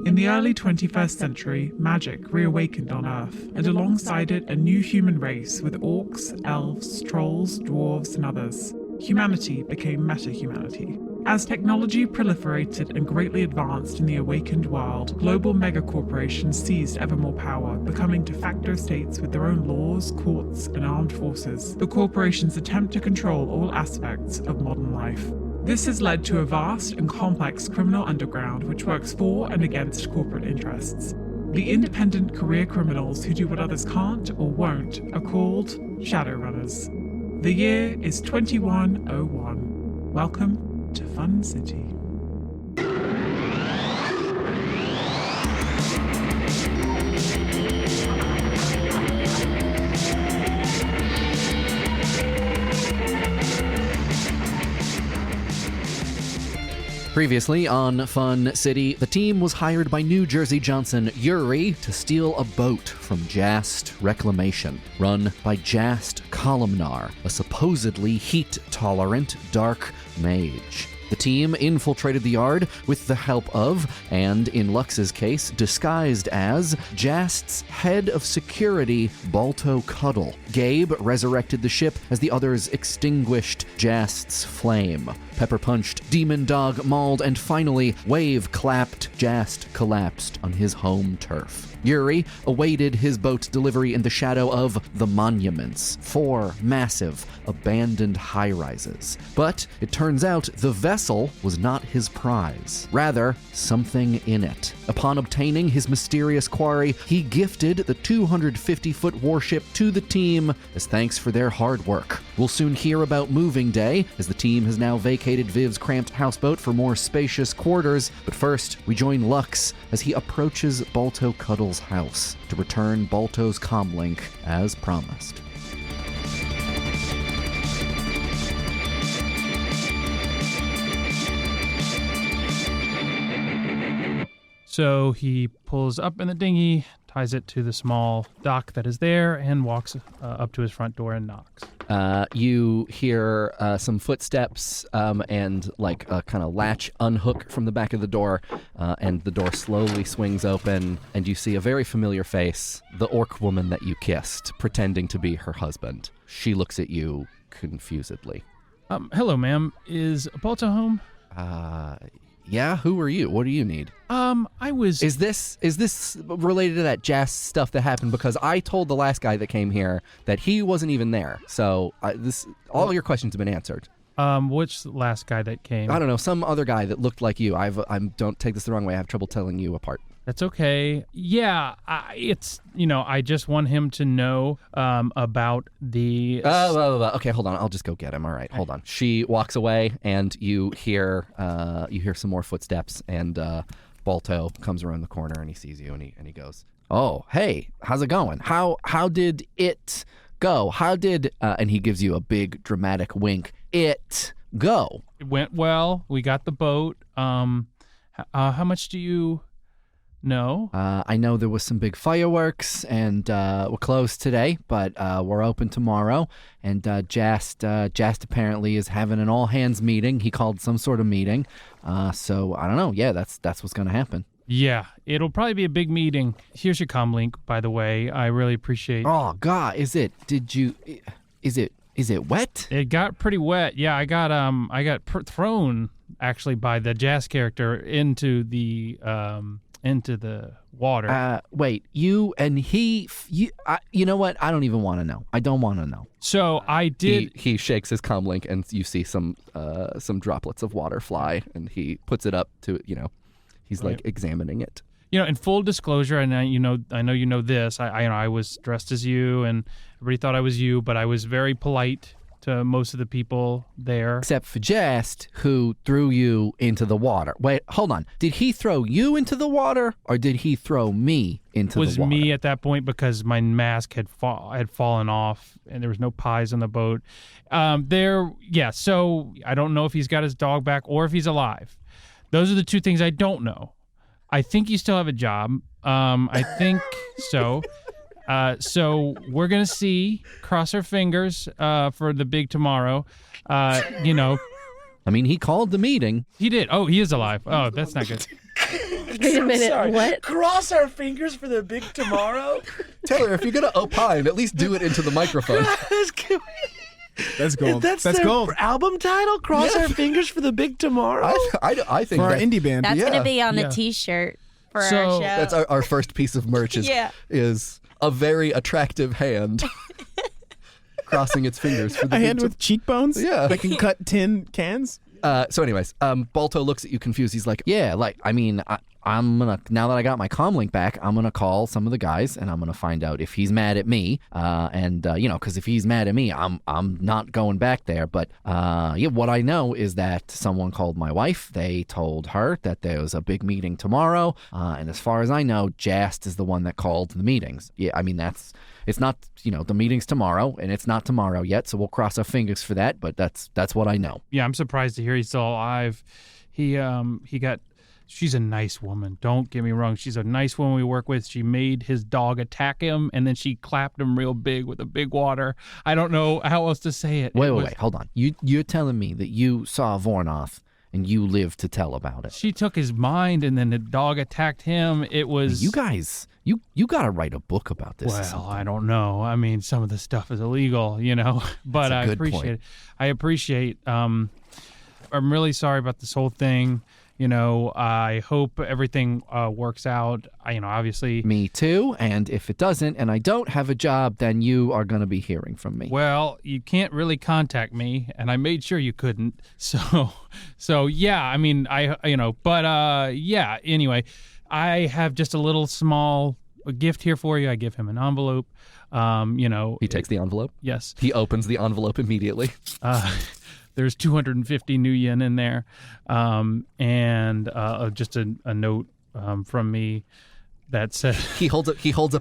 In the early 21st century, magic reawakened on Earth, and alongside it a new human race with orcs, elves, trolls, dwarves, and others. Humanity became meta-humanity. As technology proliferated and greatly advanced in the awakened world, global megacorporations seized ever more power, becoming de facto states with their own laws, courts, and armed forces. The corporations attempt to control all aspects of modern life. This has led to a vast and complex criminal underground which works for and against corporate interests. The independent career criminals who do what others can't or won't are called Shadowrunners. The year is 2101. Welcome to Fun City. Previously on Fun City, the team was hired by New Jersey Johnson Yuri to steal a boat from Jast Reclamation, run by Jast Columnar, a supposedly heat-tolerant dark mage. The team infiltrated the yard with the help of, and in Luxe's case, disguised as, Jast's head of security, Balto Cuddle. Gabe resurrected the ship as the others extinguished Jast's flame. Pepper punched, Demon Dog mauled, and finally, Wave clapped, Jast collapsed on his home turf. Yuri awaited his boat delivery in the shadow of the monuments, 4 massive, abandoned high-rises. But it turns out the vessel was not his prize, rather, something in it. Upon obtaining his mysterious quarry, he gifted the 250-foot warship to the team as thanks for their hard work. We'll soon hear about moving day, as the team has now vacated Viv's cramped houseboat for more spacious quarters. But first, we join Luxe as he approaches Balto Cuddle's house to return Balto's comlink as promised. So he pulls up in the dinghy, ties it to the small dock that is there, and walks up to his front door and knocks. You hear some footsteps and like a kind of latch unhook from the back of the door, and the door slowly swings open, and you see a very familiar face, the orc woman that you kissed, pretending to be her husband. She looks at you confusedly. Hello, ma'am. Is Balto home? Yeah, who are you? What do you need? Is this related to that Jast stuff that happened? Because I told the last guy that came here that he wasn't even there. So all your questions have been answered. Which last guy that came? I don't know, some other guy that looked like you. Don't take this the wrong way. I have trouble telling you apart. That's okay. Yeah, I just want him to know about the... Okay, hold on. I'll just go get him. All right, hold on. She walks away, and you hear some more footsteps, and Balto comes around the corner, and he sees you, and he goes, "Oh, hey, how's it going? How did it go? How did..." and he gives you a big, dramatic wink. It go. It went well. We got the boat. How much do you... No. I know there was some big fireworks, and we're closed today, but we're open tomorrow. And Jast apparently is having an all-hands meeting. He called some sort of meeting. So I don't know. Yeah, that's what's going to happen. Yeah, it'll probably be a big meeting. Here's your comm link, by the way. I really appreciate. Oh God, is it wet? It got pretty wet. Yeah, I got thrown actually by the Jast character into the water. Wait, you and he, you know what? I don't even want to know. I don't want to know. So I did. He shakes his comlink, and you see some droplets of water fly, and he puts it up to, he's like examining it. In full disclosure, and I know you know this. I was dressed as you, and everybody thought I was you, but I was very polite to most of the people there. Except for Jast, who threw you into the water. Wait, hold on. Did he throw you into the water, or did he throw me into the water? It was me at that point because my mask had fallen off, and there was no pies on the boat. So I don't know if he's got his dog back or if he's alive. Those are the two things I don't know. I think you still have a job. I think so. So we're going to see, cross our fingers for the big tomorrow. I mean, he called the meeting. He did. Oh, he is alive. Oh, that's not good. Wait a minute, Sorry. what? Cross our fingers for the big tomorrow. Taylor, if you're going to opine, at least do it into the microphone. That's gold. That's That's their gold. album title? Cross our fingers for the big tomorrow? I think For our that- indie band. That's going Yeah. to be on Yeah. a T-shirt for So- our show. that's our first piece of merch is a very attractive hand crossing its fingers for the A big hand with cheekbones? Yeah. That can cut tin cans? So anyways, Balto looks at you confused. He's like, yeah, like, I mean, I'm gonna, now that I got my comlink back, I'm gonna call some of the guys and I'm gonna find out if he's mad at me. You know, because if he's mad at me, I'm not going back there. But yeah, what I know is that someone called my wife. They told her that there was a big meeting tomorrow. And as far as I know, Jast is the one that called the meetings. Yeah, I mean, it's not, you know, the meeting's tomorrow and it's not tomorrow yet. So we'll cross our fingers for that. But that's what I know. Yeah, I'm surprised to hear he's still alive. He got. She's a nice woman. Don't get me wrong. She's a nice woman we work with. She made his dog attack him, and then she clapped him real big with a big water. I don't know how else to say it. Wait, hold on. You're telling me that you saw Vornoth and you lived to tell about it? She took his mind, and then the dog attacked him. It was. You guys, you got to write a book about this. or Well, something. I don't know. I mean, some of the stuff is illegal, you know. But That's a I good appreciate point. it. I appreciate. I'm really sorry about this whole thing. You know, I hope everything works out. Obviously. Me too. And if it doesn't, and I don't have a job, then you are going to be hearing from me. Well, you can't really contact me, and I made sure you couldn't. So yeah. I mean, yeah. Anyway, I have just a little small gift here for you. I give him an envelope. He takes the envelope. Yes. He opens the envelope immediately. There's 250 new yen in there, and just a note from me that says He holds up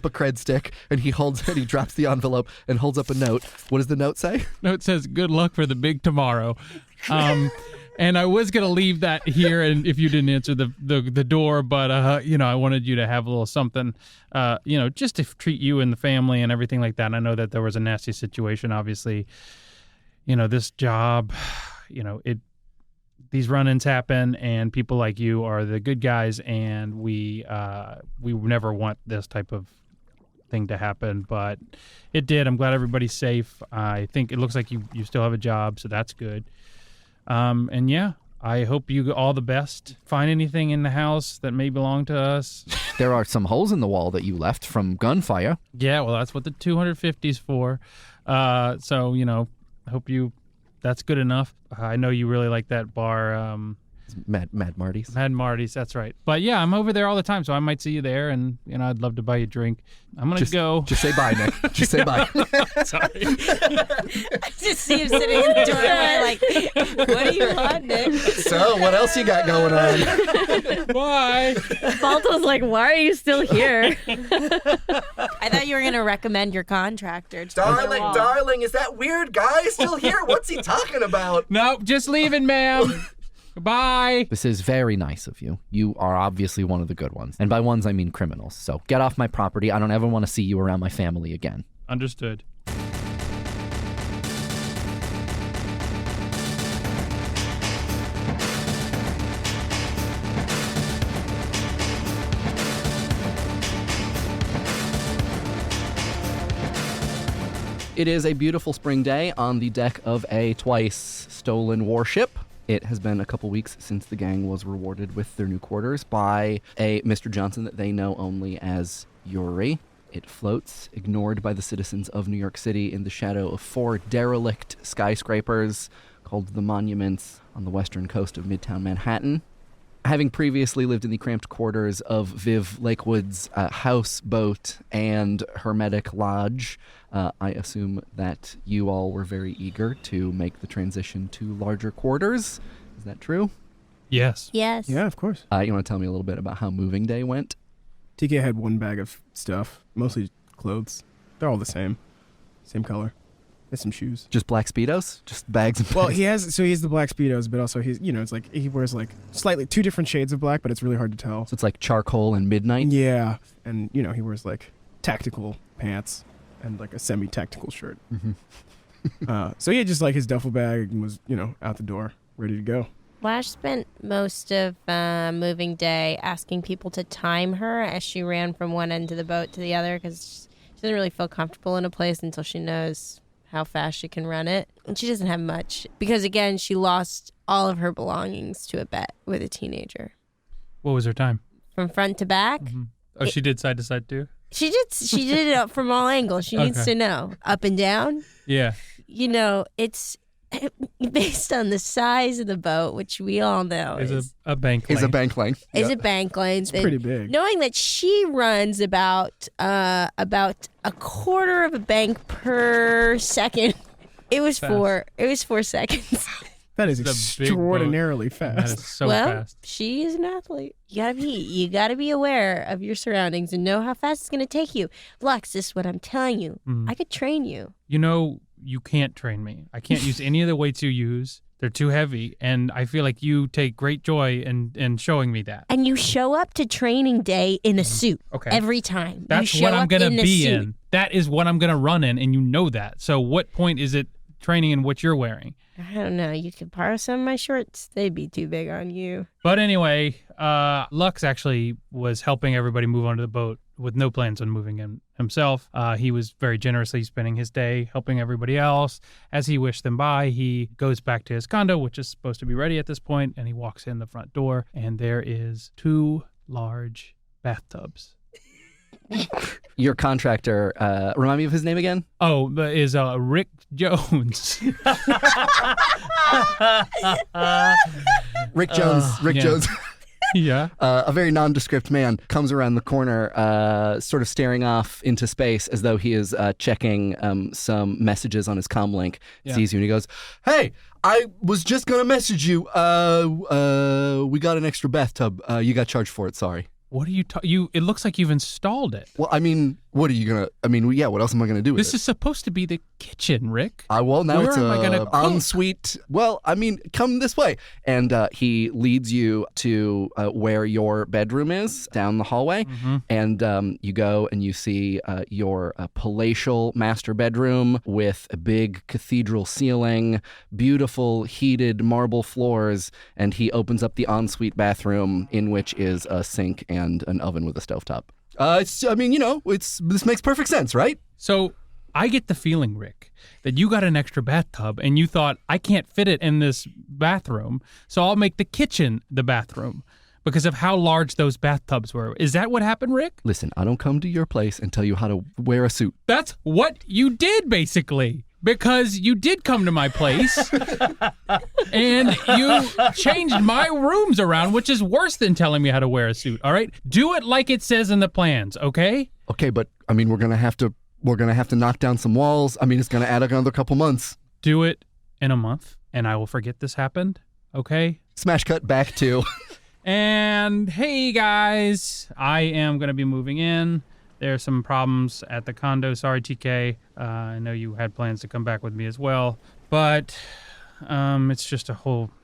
a cred stick, and he drops the envelope and holds up a note. What does the note say? note says "Good luck for the big tomorrow." And I was gonna leave that here, and if you didn't answer the door, but I wanted you to have a little something, just to treat you and the family and everything like that. And I know that there was a nasty situation, obviously. This job, these run-ins happen, and people like you are the good guys, and we never want this type of thing to happen, but it did. I'm glad everybody's safe. I think it looks like you still have a job, so that's good. And yeah, I hope you all the best. Find anything in the house that may belong to us. There are some holes in the wall that you left from gunfire. Yeah, well, that's what the 250's for. So, hope that's good enough. I know you really like that bar, Mad Marty's. Mad Marty's, that's right. But yeah, I'm over there all the time, so I might see you there, and I'd love to buy you a drink. I'm gonna go. Just say bye, Nick. Just say bye. Sorry. I just see him sitting in the doorway like, what do you want, Nick? So, what else you got going on? Bye. Balto's like, why are you still here? I thought you were going to recommend your contractor. to the wall. darling, is that weird guy still here? What's he talking about? Nope, just leaving, ma'am. Goodbye. This is very nice of you. You are obviously one of the good ones. And by ones, I mean criminals. So get off my property. I don't ever want to see you around my family again. Understood. It is a beautiful spring day on the deck of a twice stolen warship. It has been a couple weeks since the gang was rewarded with their new quarters by a Mr. Johnson that they know only as Yuri. It floats, ignored by the citizens of New York City, in the shadow of 4 derelict skyscrapers called the Monuments on the western coast of Midtown Manhattan. Having previously lived in the cramped quarters of Viv Lakewood's houseboat and hermetic lodge, I assume that you all were very eager to make the transition to larger quarters. Is that true? Yes. Yes. Yeah, of course. You want to tell me a little bit about how moving day went? TK had one bag of stuff, mostly clothes. They're all the same color. There's some shoes. Just black Speedos? Just bags and bags? Well, he has the black Speedos, but also it's like he wears like slightly 2 different shades of black, but it's really hard to tell. So it's like charcoal and midnight? Yeah, and he wears like tactical pants and like a semi-tactical shirt. Mm-hmm. So he had just like his duffel bag and was out the door ready to go. Lash spent most of moving day asking people to time her as she ran from one end of the boat to the other because she doesn't really feel comfortable in a place until she knows how fast she can run it. And she doesn't have much because, again, she lost all of her belongings to a bet with a teenager. What was her time? From front to back. Mm-hmm. Oh, she did side to side too? She did it up from all angles. She needs to know. Up and down. Yeah. You know, it's based on the size of the boat, which we all know is a bank length. Is a bank length. Is a bank length. It's pretty big. Knowing that she runs about a quarter of a bank per second, it was 4 seconds. That is It's a big extraordinarily That fast. is so well, fast. she is an athlete. You gotta be aware of your surroundings and know how fast it's gonna take you. Lux, this is what I'm telling you. I could train you. You know, you can't train me. I can't use any of the weights you use. They're too heavy, and I feel like you take great joy in showing me that. And you show up to training day in a suit. Okay. Every time. That's you show what I'm up going to in a be suit. in. That is what I'm going to run in, and you know that. So what point is it training in what you're wearing? I don't know. You could borrow some of my shorts. They'd be too big on you. But anyway, Lux actually was helping everybody move onto the boat with no plans on moving in himself. He was very generously spending his day helping everybody else. As he wished them bye, he goes back to his condo, which is supposed to be ready at this point, and he walks in the front door, and there is 2 large bathtubs. Your contractor, remind me of his name again? Oh, that is Rick Jones. Rick Jones. Rick yeah. Jones. Yeah. A very nondescript man comes around the corner, sort of staring off into space as though he is checking some messages on his comlink. Yeah. Sees you and he goes, "Hey, I was just gonna message you. We got an extra bathtub. You got charged for it. Sorry." What are you It looks like you've installed it. Well, I mean, what are you gonna? I mean, yeah. What else am I gonna do with This it? is supposed to be the kitchen, Rick. Well, now Where it's am I gonna cook? ensuite. Well, I mean, come this way, and he leads you to where your bedroom is down the hallway, and you go and you see your palatial master bedroom with a big cathedral ceiling, beautiful heated marble floors, and he opens up the ensuite bathroom in which is a sink and an oven with a stovetop. This makes perfect sense, right? So I get the feeling, Rick, that you got an extra bathtub and you thought, I can't fit it in this bathroom, so I'll make the kitchen the bathroom because of how large those bathtubs were. Is that what happened, Rick? Listen, I don't come to your place and tell you how to wear a suit. That's what you did, basically. Because you did come to my place and you changed my rooms around, which is worse than telling me how to wear a suit. All right? Do it like it says in the plans, okay? Okay, but I mean, we're gonna have to knock down some walls. I mean, it's gonna add another couple months. Do it in a month, and I will forget this happened, okay? Smash cut back to. And hey, guys, I am going to be moving in. There are some problems at the condo. Sorry, TK. I know you had plans to come back with me as well, but it's just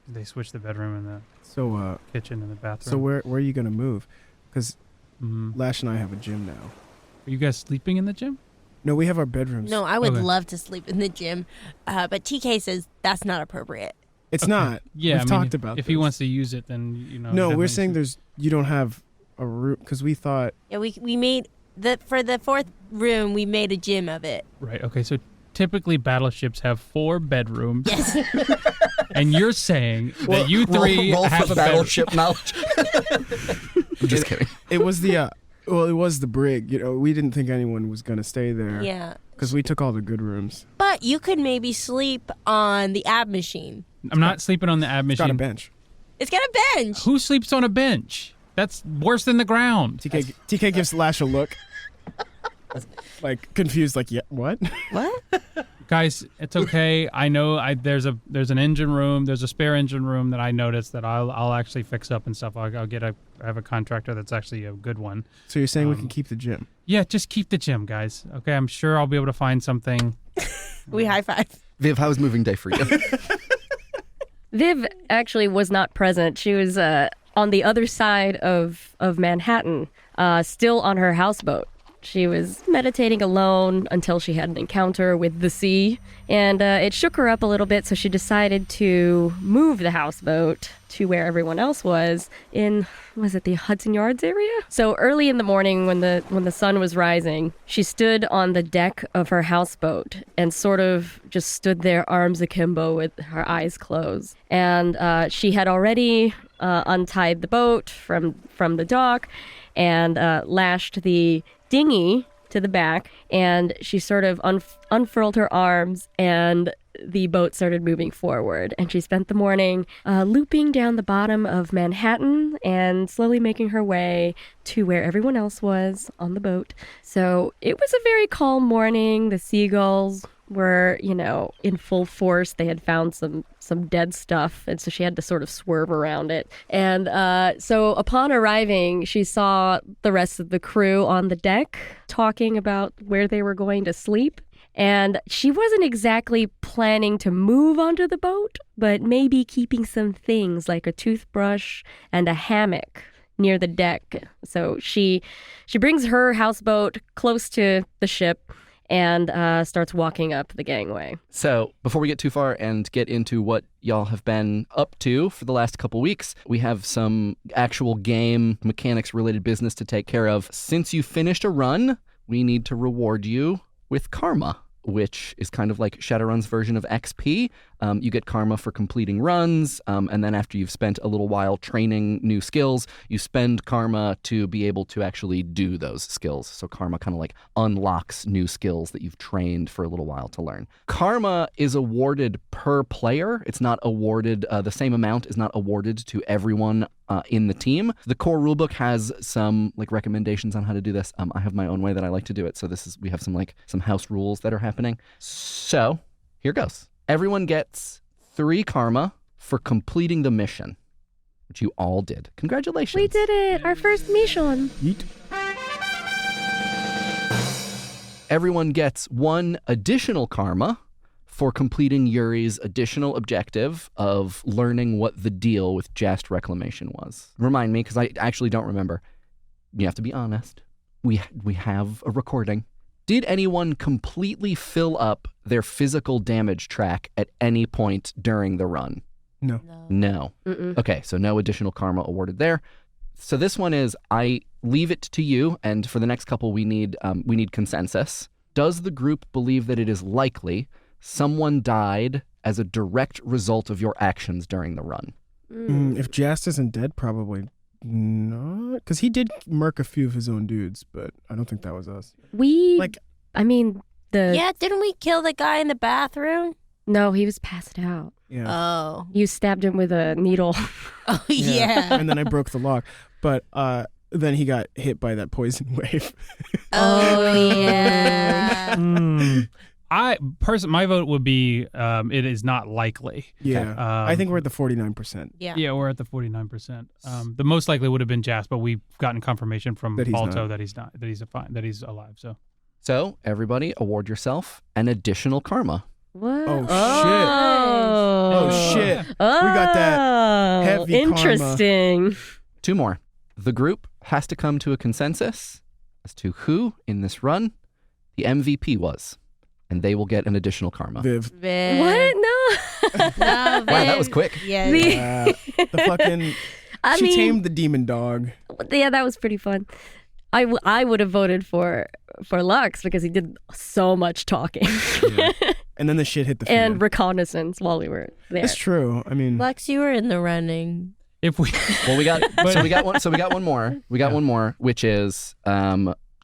they switched the bedroom and the kitchen and the bathroom. So where are you gonna move? Because Lash and I have a gym now. Are you guys sleeping in the gym? No, we have our bedrooms. No, I would Okay. love to sleep in the gym, but TK says that's not appropriate. It's not. Yeah, We've I mean, talked about if this. he wants to use it, then No, definitely we're saying should. you don't have a room because we thought Yeah, we made for the 4th room we made a gym of it. Right. Okay. So typically battleships have 4 bedrooms. Yes. And you're saying that you 3 roll have for a bedroom. battleship knowledge. I'm just kidding. it was the it was the brig. You know, we didn't think anyone was gonna stay there. Yeah. Because we took all the good rooms. But you could maybe sleep on the ab machine. I'm not sleeping on the ab It's got a machine. bench. It's got a bench. Who sleeps on a bench? That's worse than the ground. TK gives Lash a look. Like confused, like, yeah, what? What? Guys, it's okay. I know there's an engine room. There's a spare engine room that I noticed that I'll actually fix up and stuff. I have a contractor that's actually a good one. So you're saying we can keep the gym? Yeah, just keep the gym, guys. Okay, I'm sure I'll be able to find something. We high five. Viv, how was moving day for you? Viv actually was not present. She was on the other side of Manhattan, still on her houseboat. She was meditating alone until she had an encounter with the sea, and it shook her up a little bit, so she decided to move the houseboat to where everyone else was was it the Hudson Yards area? So early in the morning when the sun was rising, she stood on the deck of her houseboat and sort of just stood there arms akimbo with her eyes closed. And she had already untied the boat from the dock and lashed the dinghy to the back, and she sort of unfurled her arms, and the boat started moving forward. And she spent the morning looping down the bottom of Manhattan and slowly making her way to where everyone else was on the boat. So it was a very calm morning. The seagulls were, in full force. They had found some dead stuff, and so she had to sort of swerve around it. And so upon arriving, she saw the rest of the crew on the deck talking about where they were going to sleep. And she wasn't exactly planning to move onto the boat, but maybe keeping some things like a toothbrush and a hammock near the deck. So she brings her houseboat close to the ship and starts walking up the gangway. So before we get too far and get into what y'all have been up to for the last couple weeks, we have some actual game mechanics related business to take care of. Since you finished a run, we need to reward you with karma, which is kind of like Shadowrun's version of XP. You get karma for completing runs, and then after you've spent a little while training new skills, you spend karma to be able to actually do those skills. So karma kind of like unlocks new skills that you've trained for a little while to learn. Karma is awarded per player. It's not awarded, the same amount is not awarded to everyone in the team. The core rulebook has some like recommendations on how to do this. I have my own way that I like to do it. So we have some house rules that are happening. So here goes. Everyone gets 3 karma for completing the mission, which you all did. Congratulations. We did it! Our first mission! Yeet. Everyone gets 1 additional karma for completing Yuri's additional objective of learning what the deal with Just Reclamation was. Remind me, because I actually don't remember. You have to be honest. We have a recording. Did anyone completely fill up their physical damage track at any point during the run? No. No. Mm-mm. Okay, so no additional karma awarded there. So this one is, I leave it to you, and for the next couple we need consensus. Does the group believe that it is likely someone died as a direct result of your actions during the run? If Jast isn't dead, probably not. Because he did murk a few of his own dudes, but I don't think that was us. Yeah, didn't we kill the guy in the bathroom? No, he was passed out. Yeah. Oh. You stabbed him with a needle. Oh, yeah. And then I broke the lock. But then he got hit by that poison wave. Oh, yeah. My vote would be it is not likely. Yeah. I think we're at the 49%. Yeah. We're at the 49%. The most likely would have been Jas, but we've gotten confirmation from That he's Balto not. that he's not, that he's alive. So everybody award yourself an additional karma. What? Oh, shit. Oh, shit. Oh, We got that heavy karma. interesting. 2 more. The group has to come to a consensus as to who in this run the MVP was, and they will get an additional karma. Viv. Viv. What? No. No, Wow, that was quick. Yeah. The fucking... She tamed the demon dog. Yeah, that was pretty fun. I would have voted for Luxe because he did so much talking. Yeah. And then the shit hit the fan. And reconnaissance while we were there. It's true. I mean... Lex, you were in the running. If we Well, we got one more. We got one more, which is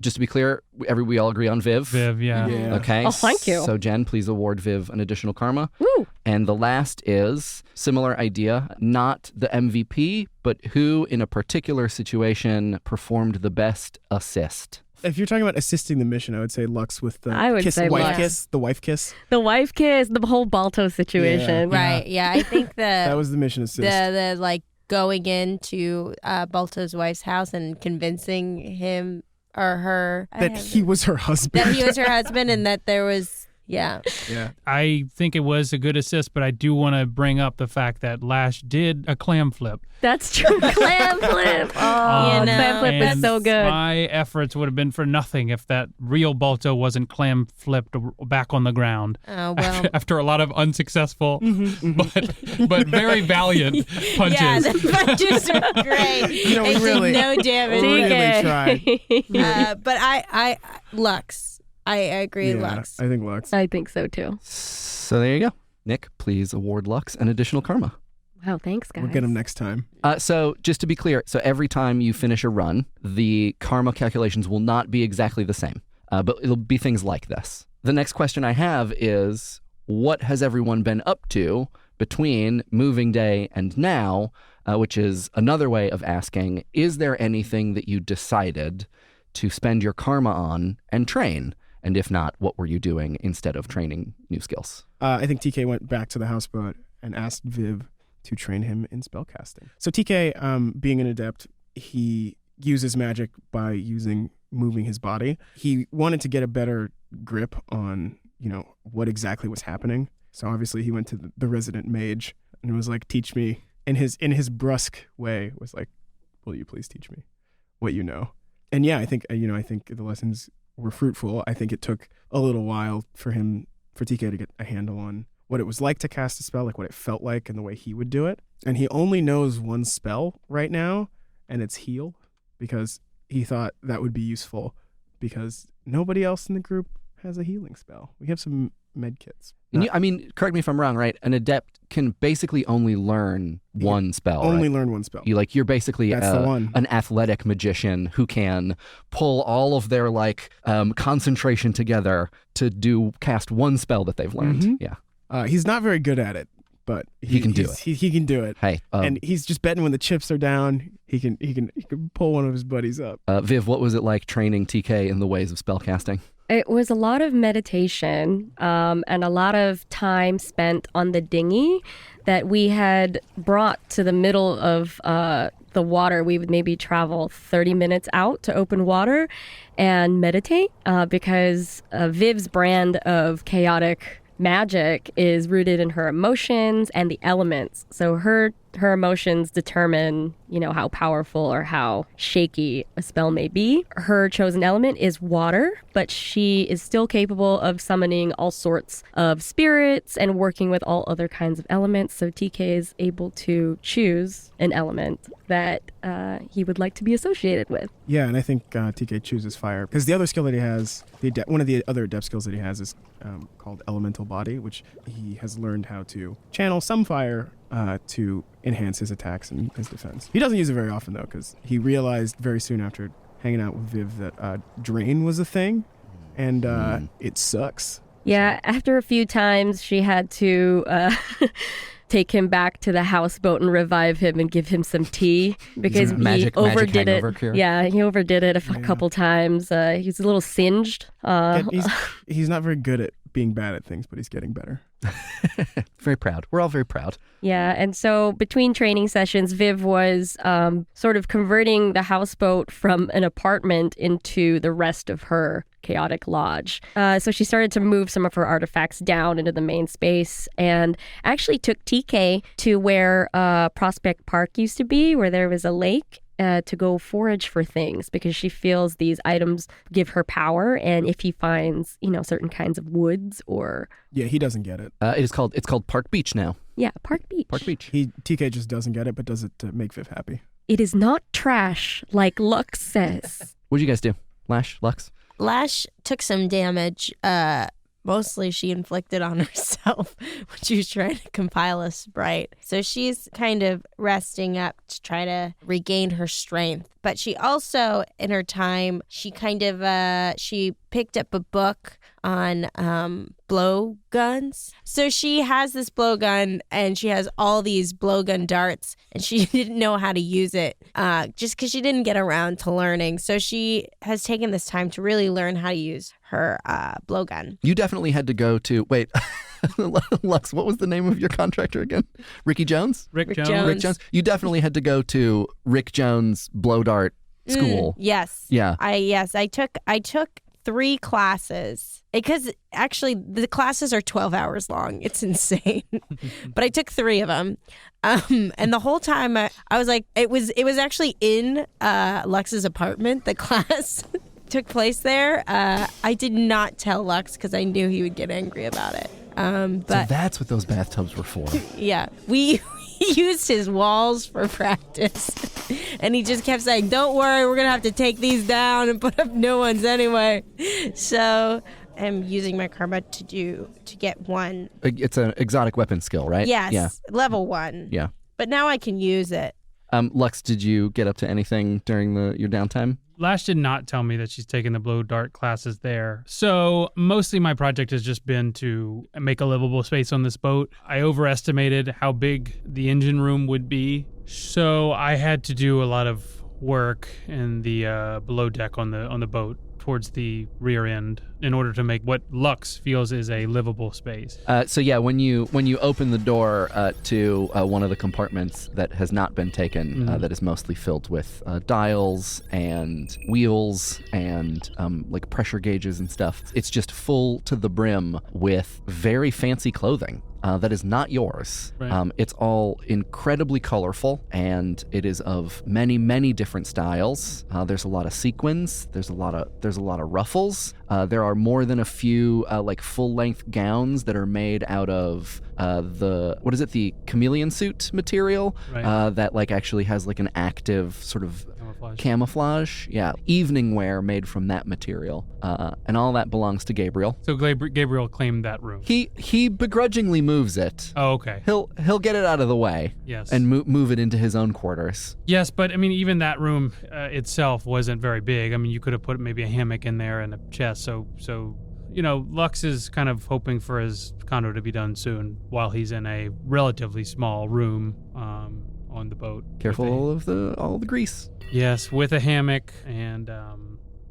just to be clear, we all agree on Viv. Viv, yeah. Okay. Oh, thank you. So Jen, please award Viv an additional karma. Woo. And the last is similar idea, not the MVP, but who in a particular situation performed the best assist. If you're talking about assisting the mission, I would say Lux with the I would kiss, say wife Lux. kiss, the wife kiss. The wife kiss, the whole Balto situation. Right. Yeah. I think That was the mission assist. the like going into Balto's wife's house and convincing him or her that he was her husband. that he was her husband and that there was Yeah. Yeah. I think it was a good assist, but I do want to bring up the fact that Lash did a clam flip. That's true. Clam flip. Oh, You know, clam flip is and so good. My efforts would have been for nothing if that real Balto wasn't clam flipped back on the ground. Oh, well. After a lot of unsuccessful, but very valiant punches. Yeah, the punches are great. You know, we It really- did no damage. Really tried. But I Lux. I agree, Yeah, Lux. I think Lux. I think so too. So there you go. Nick, please award Lux an additional karma. Wow, thanks, guys. We'll get him next time. So just to be clear, so every time you finish a run, the karma calculations will not be exactly the same, but it'll be things like this. The next question I have is, what has everyone been up to between moving day and now, which is another way of asking, is there anything that you decided to spend your karma on and train? And if not, what were you doing instead of training new skills? I think TK went back to the houseboat and asked Viv to train him in spellcasting. So TK, being an adept, he uses magic by moving his body. He wanted to get a better grip on, what exactly was happening. So obviously he went to the resident mage and was like, teach me. In his brusque way was like, will you please teach me what you know? And yeah, I think the lessons were fruitful. I think it took a little while for TK to get a handle on what it was like to cast a spell, like what it felt like and the way he would do it. And he only knows one spell right now, and it's heal, because he thought that would be useful because nobody else in the group has a healing spell. We have some med kits. And correct me if I'm wrong, right? An adept can basically only learn one spell, Only right? learn one spell. You're basically That's the one. an athletic magician who can pull all of their concentration together to cast one spell that they've learned. Mhm. Yeah. He's not very good at it, but He can do it. He can do it. Hey, And he's just betting when the chips are down, he can pull one of his buddies up. Viv, what was it like training TK in the ways of spellcasting? It was a lot of meditation and a lot of time spent on the dinghy that we had brought to the middle of the water. We would maybe travel 30 minutes out to open water and meditate because Viv's brand of chaotic magic is rooted in her emotions and the elements. So her emotions determine, how powerful or how shaky a spell may be. Her chosen element is water, but she is still capable of summoning all sorts of spirits and working with all other kinds of elements. So TK is able to choose an element that he would like to be associated with. Yeah, and I think TK chooses fire because the other skill that he has, one of the other adept skills that he has is called Elemental Body, which he has learned how to channel some fire to enhance his attacks and his defense. He doesn't use it very often, though, because he realized very soon after hanging out with Viv that Drain was a thing, and it sucks. Yeah, after a few times, she had to take him back to the houseboat and revive him and give him some tea because he Magic overdid it. hangover cure. Yeah, he overdid it a couple times. He's a little singed. He's not very good at being bad at things, but he's getting better. Very proud. We're all very proud. Yeah, and so between training sessions, Viv was sort of converting the houseboat from an apartment into the rest of her chaotic lodge. So she started to move some of her artifacts down into the main space and actually took TK to where Prospect Park used to be, where there was a lake. To go forage for things because she feels these items give her power, and if he finds certain kinds of woods or he doesn't get it. It's called Park Beach now. Yeah, Park Beach. Park Beach. TK just doesn't get it, but does it to make Viv happy. It is not trash like Luxe says. What'd you guys do? Lash, Lux? Lash took some damage. Mostly she inflicted on herself when she was trying to compile a sprite. So she's kind of resting up to try to regain her strength. But she also, in her time, she picked up a book on blow guns. So she has this blowgun and she has all these blowgun darts and she didn't know how to use it just because she didn't get around to learning. So she has taken this time to really learn how to use her blowgun. You definitely had to go to, wait, Lux, what was the name of your contractor again? Ricky Jones? Rick Jones. Jones. Rick Jones. You definitely had to go to Rick Jones blow dart school. Yes. Yeah. I took 3 classes because actually the classes are 12 hours long. It's insane. But I took 3 of them. And the whole time I was like, it was actually in Luxe's apartment. The class took place there. I did not tell Luxe because I knew he would get angry about it. But So that's what those bathtubs were for. yeah, we used his walls for practice. And he just kept saying, don't worry, we're going to have to take these down and put up new ones anyway. So I'm using my karma to get 1. It's an exotic weapon skill, right? Yes, Yeah. level 1. Yeah. But now I can use it. Lux, did you get up to anything during your downtime? Lash did not tell me that she's taken the Blow Dart classes there. So mostly my project has just been to make a livable space on this boat. I overestimated how big the engine room would be. So I had to do a lot of work in the below deck on the boat towards the rear end in order to make what Luxe feels is a livable space. So yeah, when you open the door to one of the compartments that has not been taken, that is mostly filled with dials and wheels and like pressure gauges and stuff, it's just full to the brim with very fancy clothing. That is not yours. Right. It's all incredibly colorful, and it is of many, many different styles. There's a lot of sequins. There's a lot of ruffles. There are more than a few like full-length gowns that are made out of the chameleon suit material, Right. that like actually has like an active sort of Camouflage. yeah, evening wear made from that material, and all that belongs to Gabriel. So Gabriel claimed that room. He begrudgingly moves it. Oh, okay. He'll get it out of the way. Yes. And move it into his own quarters. Yes, but I mean, even that room itself wasn't very big. I mean, you could have put maybe a hammock in there and a chest. So Luxe is kind of hoping for his condo to be done soon while he's in a relatively small room on the boat. Careful of all the grease. Yes, with a hammock and a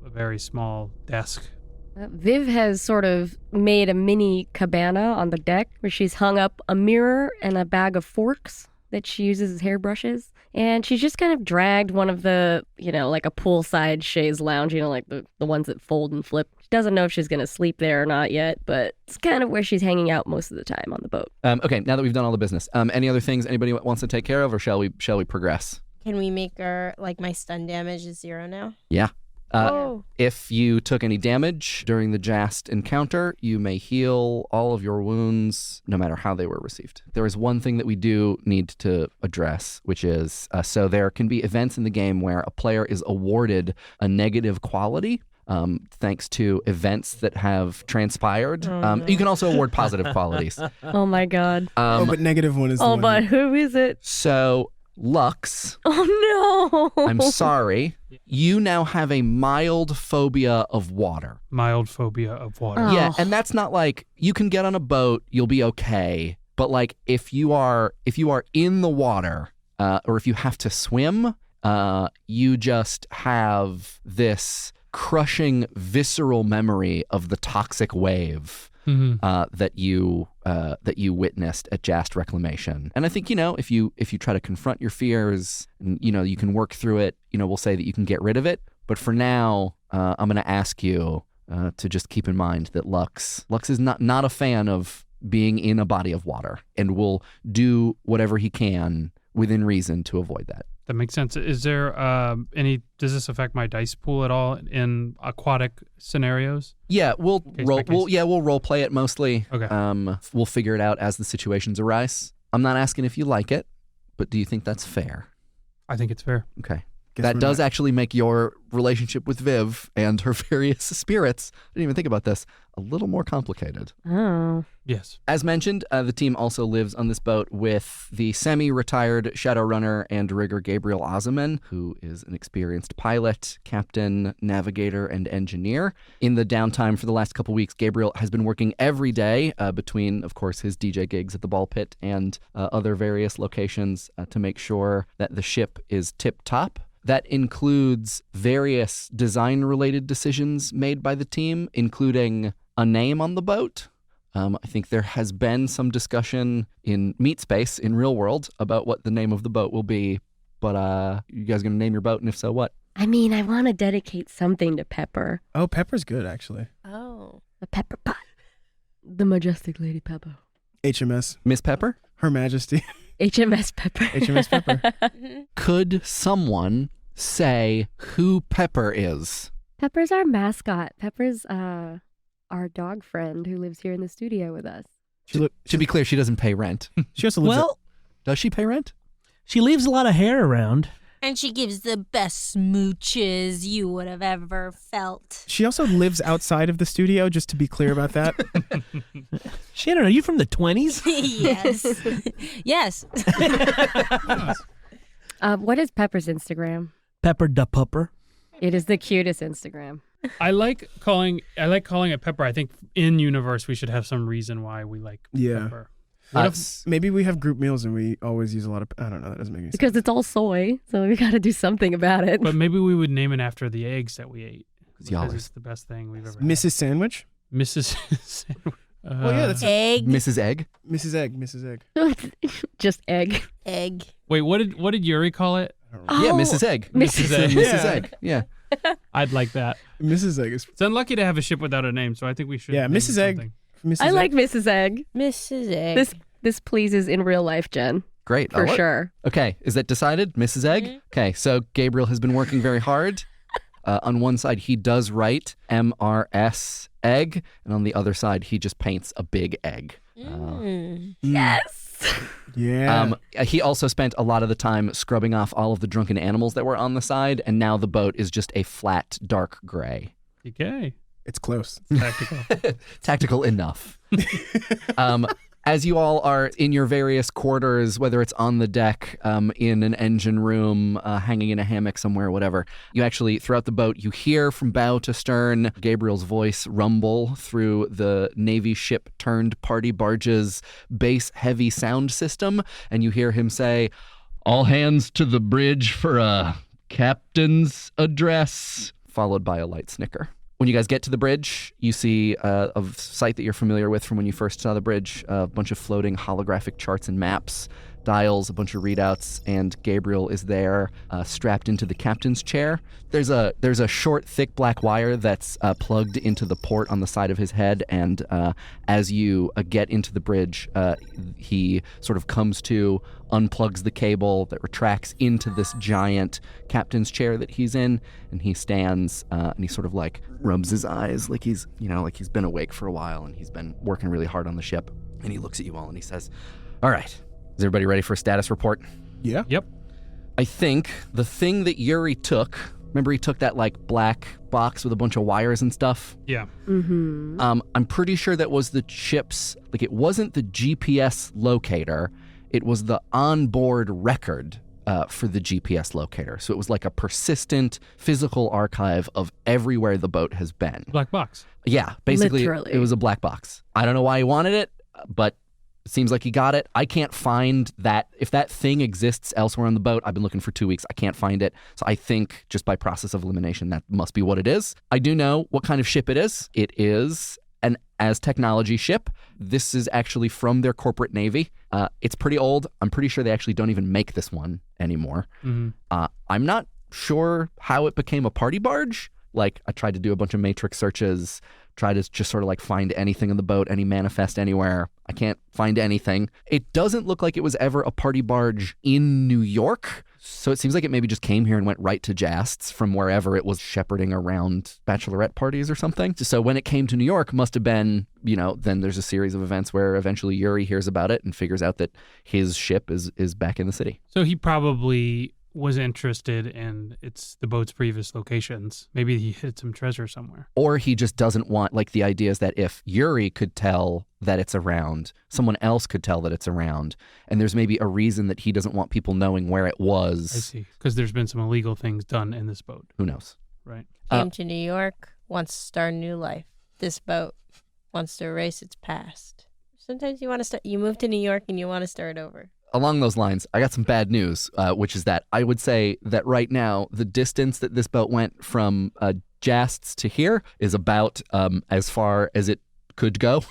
very small desk. Viv has sort of made a mini cabana on the deck where she's hung up a mirror and a bag of forks that she uses as hairbrushes. And she's just kind of dragged one of the, like a poolside chaise lounge, like the ones that fold and flip. She doesn't know if she's going to sleep there or not yet, but it's kind of where she's hanging out most of the time on the boat. Okay, now that we've done all the business, any other things anybody wants to take care of, or shall we progress? Can we make my stun damage is 0 now? Yeah. Oh. If you took any damage during the Jast encounter, you may heal all of your wounds, no matter how they were received. There is one thing that we do need to address, which is, so there can be events in the game where a player is awarded a negative quality, thanks to events that have transpired. You can also award positive qualities. Oh my God. But negative one is the Oh, one but who is it? So, Luxe, Oh no. I'm sorry. You now have a mild phobia of water. Mild phobia of water. Oh. Yeah, and that's not like you can get on a boat, you'll be okay. But like if you are in the water, or if you have to swim, you just have this crushing visceral memory of the toxic wave. That you witnessed at Jast Reclamation. And I think, if you try to confront your fears, and, you can work through it, we'll say that you can get rid of it. But for now, I'm going to ask you to just keep in mind that Luxe is not a fan of being in a body of water, and will do whatever he can within reason to avoid that. That makes sense. Is there does this affect my dice pool at all in aquatic scenarios? Yeah, we'll Case role by case. we'll role play it mostly. Okay. We'll figure it out as the situations arise. I'm not asking if you like it, but do you think that's fair? I think it's fair. Okay. Guess That we're does not- actually make your relationship with Viv and her various spirits, I didn't even think about this, a little more complicated. Oh. Yes. As mentioned, the team also lives on this boat with the semi-retired Shadowrunner and rigger Gabriel Ozaman, who is an experienced pilot, captain, navigator, and engineer. In the downtime for the last couple weeks, Gabriel has been working every day between, of course, his DJ gigs at the ball pit and other various locations to make sure that the ship is tip-top. That includes various design-related decisions made by the team, including a name on the boat. I think there has been some discussion in Meat Space, in real world, about what the name of the boat will be. But you guys going to name your boat, and if so, what? I mean, I want to dedicate something to Pepper. Oh, Pepper's good, actually. Oh. The Pepper Pot. The majestic Lady Pepper. HMS. Miss Pepper? Her Majesty. HMS Pepper. HMS Pepper. Could someone say who Pepper is? Pepper's our mascot. Pepper's our dog friend who lives here in the studio with us. To be clear, she doesn't pay rent. She also lives Well, Does she pay rent? she leaves a lot of hair around. And she gives the best smooches you would have ever felt. She also lives outside of the studio, just to be clear about that. Shannon, are you from the 20s? Yes. Yes. What is Pepper's Instagram? Pepper da Pupper. It is the cutest Instagram. I like calling it Pepper. I think in universe we should have some reason why we like Yeah. Pepper. What if maybe we have group meals and we always use a lot of... I don't know. That doesn't make any sense. Because it's all soy, so we got to do something about it. But maybe we would name it after the eggs that we ate. y'all Because are- it's the best thing we've ever had. Mrs. Sandwich? Mrs. Well, yeah, that's Egg. Mrs. Egg? Mrs. Egg. Mrs. Egg. Just egg. Egg. Wait, what did Yuri call it? Yeah, Mrs. Egg. Mrs. Egg. Mrs. Yeah. Egg. Yeah. I'd like that. Mrs. Egg is... It's unlucky to have a ship without a name, so I think we should. Yeah, name Mrs. Egg. something. Mrs. I Egg. like Mrs. Egg. Mrs. Egg. This pleases in real life, Jen. Great. For sure. Okay, is that decided? Mrs. Egg? Okay, so Gabriel has been working very hard. On one side, he does write MRS egg, and on the other side, he just paints a big egg. Yes. Yeah. He also spent a lot of the time scrubbing off all of the drunken animals that were on the side, and now the boat is just a flat, dark gray. Okay. It's close. Tactical. Tactical enough. As you all are in your various quarters, whether it's on the deck, in an engine room, hanging in a hammock somewhere, whatever, you actually, throughout the boat, you hear from bow to stern Gabriel's voice rumble through the Navy ship turned party barge's bass-heavy sound system, and you hear him say, "All hands to the bridge for a captain's address," followed by a light snicker. When you guys get to the bridge, you see a sight that you're familiar with from when you first saw the bridge, a bunch of floating holographic charts and maps, dials, a bunch of readouts, and Gabriel is there strapped into the captain's chair. There's a short, thick black wire that's plugged into the port on the side of his head, and as you get into the bridge, he sort of comes to, unplugs the cable that retracts into this giant captain's chair that he's in, and he stands and he sort of like rubs his eyes like he's been awake for a while and he's been working really hard on the ship, and he looks at you all and he says, "All right, is everybody ready for a status report?" Yeah. Yep. I think the thing that Yuri took, remember he took that like black box with a bunch of wires and stuff? Yeah. Mm-hmm. I'm pretty sure that was the ship's, like it wasn't the GPS locator, it was the onboard record for the GPS locator. So it was like a persistent physical archive of everywhere the boat has been. Black box. Yeah, basically Literally. it was a black box. I don't know why he wanted it, but it seems like he got it. I can't find that. If that thing exists elsewhere on the boat, I've been looking for 2 weeks. I can't find it. So I think just by process of elimination, that must be what it is. I do know what kind of ship it is. It is an as technology ship. This is actually from their corporate navy. It's pretty old. I'm pretty sure they actually don't even make this one anymore. Mm-hmm. I'm not sure how it became a party barge. Like, I tried to do a bunch of matrix searches, try to just sort of like find anything in the boat, any manifest anywhere. I can't find anything. It doesn't look like it was ever a party barge in New York. So it seems like it maybe just came here and went right to Jast's from wherever it was shepherding around bachelorette parties or something. So when it came to New York, must have been, then there's a series of events where eventually Yuri hears about it and figures out that his ship is back in the city. So he probably was interested in the boat's previous locations. Maybe he hid some treasure somewhere. Or he just doesn't want, like, the idea is that if Yuri could tell that it's around, someone else could tell that it's around, and there's maybe a reason that he doesn't want people knowing where it was. I see. Because there's been some illegal things done in this boat. Who knows? Right. Came to New York, wants to start a new life. This boat wants to erase its past. Sometimes you move to New York and you want to start over. Along those lines, I got some bad news, which is that I would say that right now, the distance that this boat went from Jast's to here is about as far as it could go.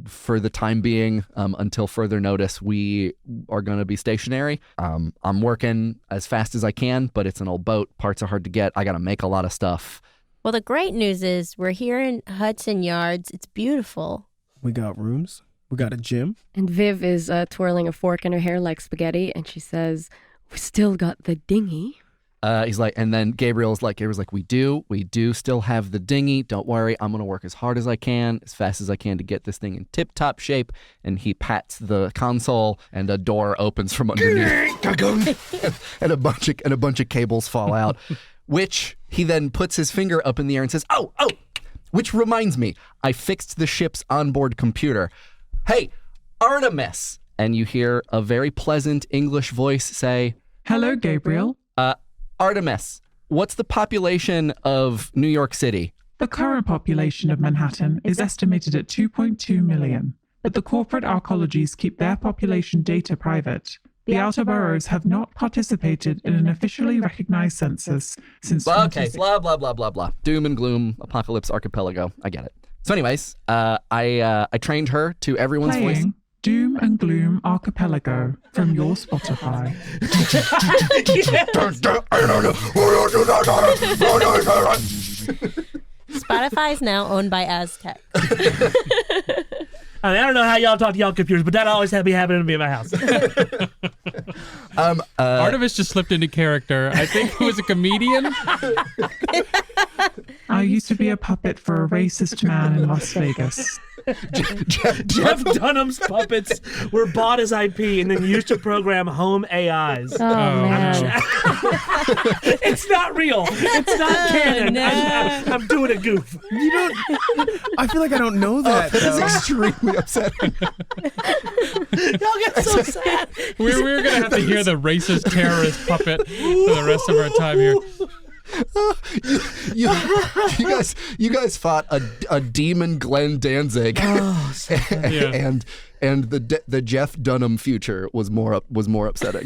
For the time being, until further notice, we are going to be stationary. I'm working as fast as I can, but it's an old boat. Parts are hard to get. I got to make a lot of stuff. Well, the great news is we're here in Hudson Yards. It's beautiful. We got rooms. We got a gym. And Viv is twirling a fork in her hair like spaghetti, and she says, "We still got the dinghy." He's like, and then Gabriel's like, we do still have the dinghy. Don't worry, I'm gonna work as hard as I can, as fast as I can to get this thing in tip-top shape. And he pats the console, and a door opens from underneath, and a bunch of cables fall out. Which he then puts his finger up in the air and says, "Oh!" Which reminds me, I fixed the ship's onboard computer. Hey, Artemis! And you hear a very pleasant English voice say, Hello, Gabriel. Artemis, what's the population of New York City? The current population of Manhattan is estimated at 2.2 million, but the corporate arcologies keep their population data private. The outer boroughs have not participated in an officially recognized census since Okay, blah, blah, blah, blah, blah. Doom and gloom, apocalypse, archipelago. I get it. So anyways, I trained her to everyone's voice. Playing Doom and Gloom Archipelago from your Spotify. Spotify is now owned by Aztec. I don't know how y'all talk to y'all computers, but that always had me happening to me in my house. Artemis just slipped into character. I think he was a comedian. I used to be a puppet for a racist man in Las Vegas. Jeff Dunham's puppets were bought as IP and then used to program home AIs. Oh, man. It's not real. It's not canon. No. I'm doing a goof. You don't. I feel like I don't know that. That is though. extremely upsetting. Y'all get so sad. We're going to have to hear the racist terrorist puppet for the rest of our time here. You guys fought a demon Glenn Danzig, and the Jeff Dunham future was more upsetting.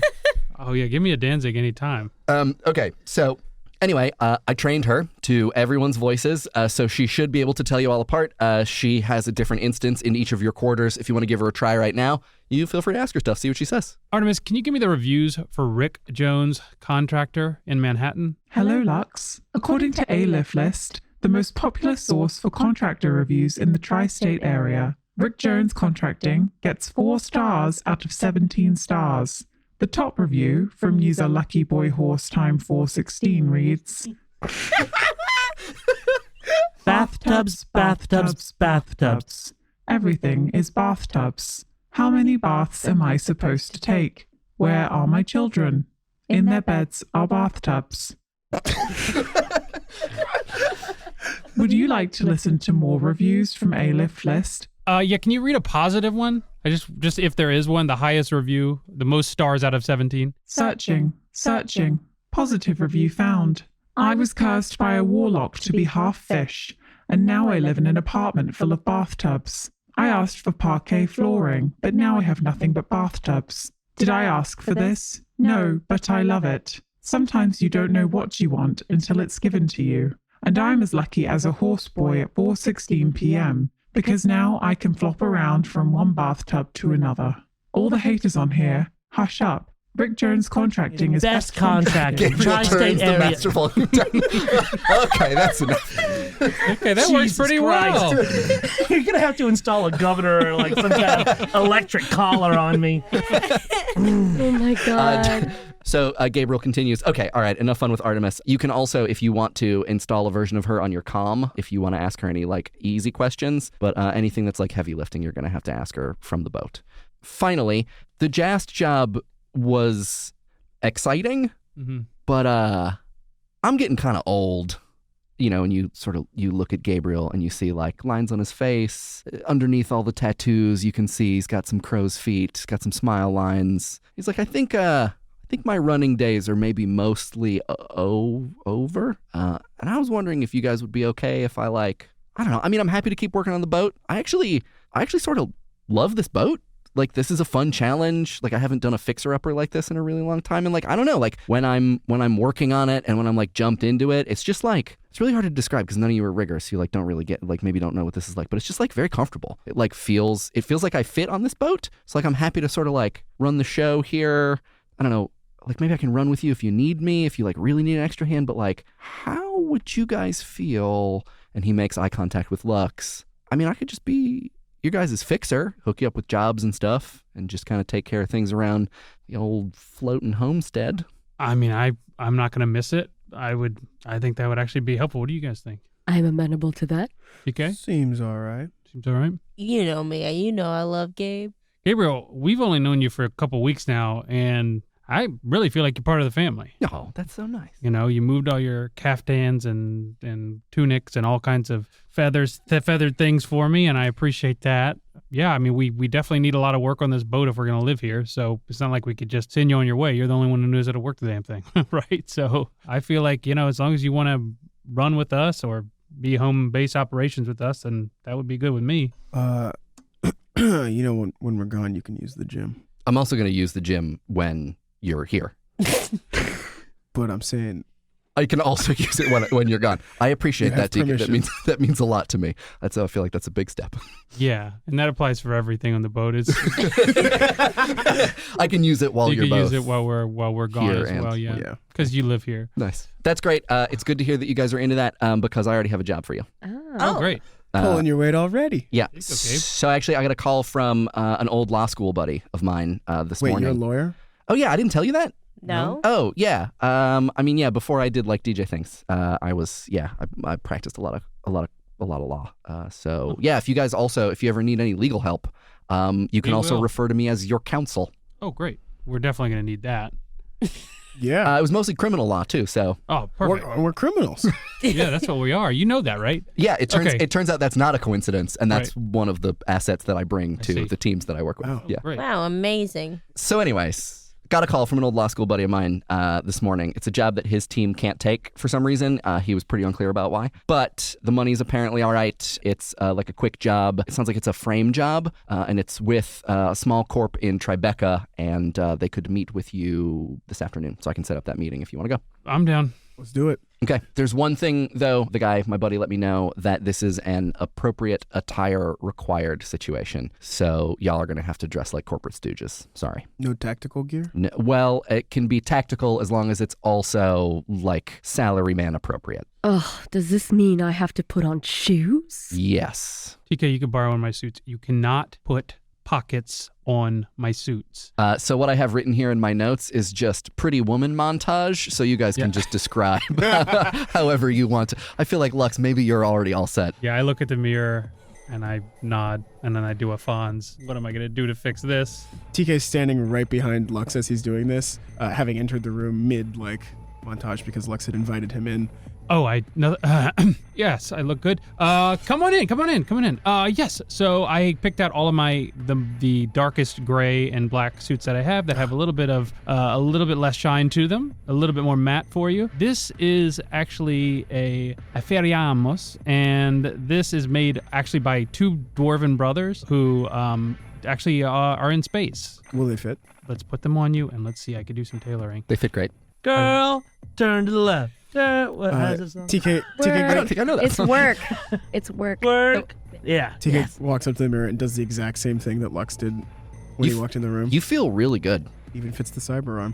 Oh yeah, give me a Danzig anytime. Okay, so anyway, I trained her to everyone's voices, so she should be able to tell you all apart. She has a different instance in each of your quarters. If you want to give her a try right now, you feel free to ask her stuff, see what she says. Artemis, can you give me the reviews for Rick Jones, contractor in Manhattan? Hello, Lux. According to A-Lift List, the most popular source for contractor reviews in the tri-state area, Rick Jones Contracting gets 4 stars out of 17 stars. The top review from user Lucky Boy Horse Time 416 reads, Bathtubs, bathtubs, bathtubs. Everything is bathtubs. How many baths am I supposed to take? Where are my children? In their beds are bathtubs. Would you like to listen to more reviews from A-Lift List? Yeah, can you read a positive one? I just if there is one, the highest review, the most stars out of 17. Searching. Positive review found. I was cursed by a warlock to be half fish, and now I live in an apartment full of bathtubs. I asked for parquet flooring, but now I have nothing but bathtubs. Did I ask for this? No, but I love it. Sometimes you don't know what you want until it's given to you. And I'm as lucky as a horseboy at 4:16 p.m. because now I can flop around from one bathtub to another. All the haters on here, hush up. Rick Jones Contracting is Best contracting. Gabriel Tri-state turns the area. master volume down. Okay, that's enough. Okay, that works Jesus pretty Christ. well. You're gonna have to install a governor or like some kind of electric collar on me. Oh my God. So Gabriel continues, okay, all right, enough fun with Artemis. You can also, if you want to, install a version of her on your comm, if you want to ask her any, like, easy questions, but anything that's, like, heavy lifting, you're going to have to ask her from the boat. Finally, the Jast job was exciting, but I'm getting kind of old. You know, and you look at Gabriel and you see, like, lines on his face. Underneath all the tattoos, you can see he's got some crow's feet, he's got some smile lines. He's like, I think my running days are maybe mostly over. And I was wondering if you guys would be okay if I don't know. I mean, I'm happy to keep working on the boat. I actually sort of love this boat. Like, this is a fun challenge. Like, I haven't done a fixer-upper like this in a really long time. And, like, I don't know, like, when I'm working on it and when I'm, like, jumped into it, it's just, like, It's really hard to describe because none of you are riggers. So you like don't really get like maybe don't know what this is like, but it's just like very comfortable. It like feels like I fit on this boat. So like I'm happy to sort of like run the show here. I don't know, like maybe I can run with you if you need me, if you like really need an extra hand, but like how would you guys feel? And he makes eye contact with Luxe. I mean, I could just be your guys' fixer, hook you up with jobs and stuff, and just kind of take care of things around the old floating homestead. I mean, I'm not going to miss it. I think that would actually be helpful. What do you guys think? I'm amenable to that. PK? Seems all right. Seems all right. You know me. You know I love Gabe. Gabriel, we've only known you for a couple weeks now, and I really feel like you're part of the family. Oh, that's so nice. You know, you moved all your caftans and tunics and all kinds of feathered things for me, and I appreciate that. Yeah, I mean, we definitely need a lot of work on this boat if we're going to live here, so it's not like we could just send you on your way. You're the only one who knows how to work the damn thing, right? So I feel like, you know, as long as you want to run with us or be home base operations with us, then that would be good with me. You know, when we're gone, you can use the gym. I'm also going to use the gym when you're here. But I'm saying I can also use it when you're gone. I appreciate You that, have TK. permission. That means a lot to me. I feel like that's a big step. Yeah, and that applies for everything on the boat. I can use it while you you're can both use it while we're gone here as and- well. yeah. Yeah, because you live here. Nice. That's great. It's good to hear that you guys are into that because I already have a job for you. Oh, great. Pulling your weight already. Yeah. Okay. So actually, I got a call from an old law school buddy of mine this Wait, morning. you're a lawyer? Oh yeah, I didn't tell you that. No? Oh yeah. I mean, yeah. Before I did like DJ things, I practiced a lot of law. So yeah, if you guys also, if you ever need any legal help, you can We also will. refer to me as your counsel. Oh, great. We're definitely going to need that. Yeah. It was mostly criminal law too. So Oh, perfect. We're criminals. Yeah, that's what we are. You know that, right? yeah, it Okay. turns out that's not a coincidence, and that's one of the assets that I bring see. to the teams that I work with. Wow. Yeah. Great. Wow, amazing. So, anyways, got a call from an old law school buddy of mine this morning. It's a job that his team can't take for some reason. He was pretty unclear about why. But the money's apparently all right. It's like a quick job. It sounds like it's a frame job, and it's with a small corp in Tribeca, and they could meet with you this afternoon. So I can set up that meeting if you want to go. I'm down. Let's do it. Okay. There's one thing, though. My buddy, let me know that this is an appropriate attire required situation. So y'all are going to have to dress like corporate stooges. Sorry. No tactical gear? No, well, it can be tactical as long as it's also like salaryman appropriate. Oh, does this mean I have to put on shoes? Yes. TK, you can borrow one of my suits. You cannot put pockets on my suits. So what I have written here in my notes is just pretty woman montage. So you guys can just describe however you want to. I feel like Luxe, maybe you're already all set. Yeah, I look at the mirror and I nod and then I do a Fonz. What am I going to do to fix this? TK's standing right behind Lux as he's doing this, having entered the room mid montage because Lux had invited him in. Oh, yes, I look good. Come on in. Yes. So I picked out all of the darkest gray and black suits that I have that have a little bit less shine to them, a little bit more matte for you. This is actually a Feriamos, and this is made actually by two dwarven brothers who actually are in space. Will they fit? Let's put them on you and let's see. I could do some tailoring. They fit great. Girl, turn to the left. How's this song? TK, I don't think I know that. It's work. It's work. Work. Yeah. TK walks up to the mirror and does the exact same thing that Lux did when he walked in the room. You feel really good. Even fits the cyber arm.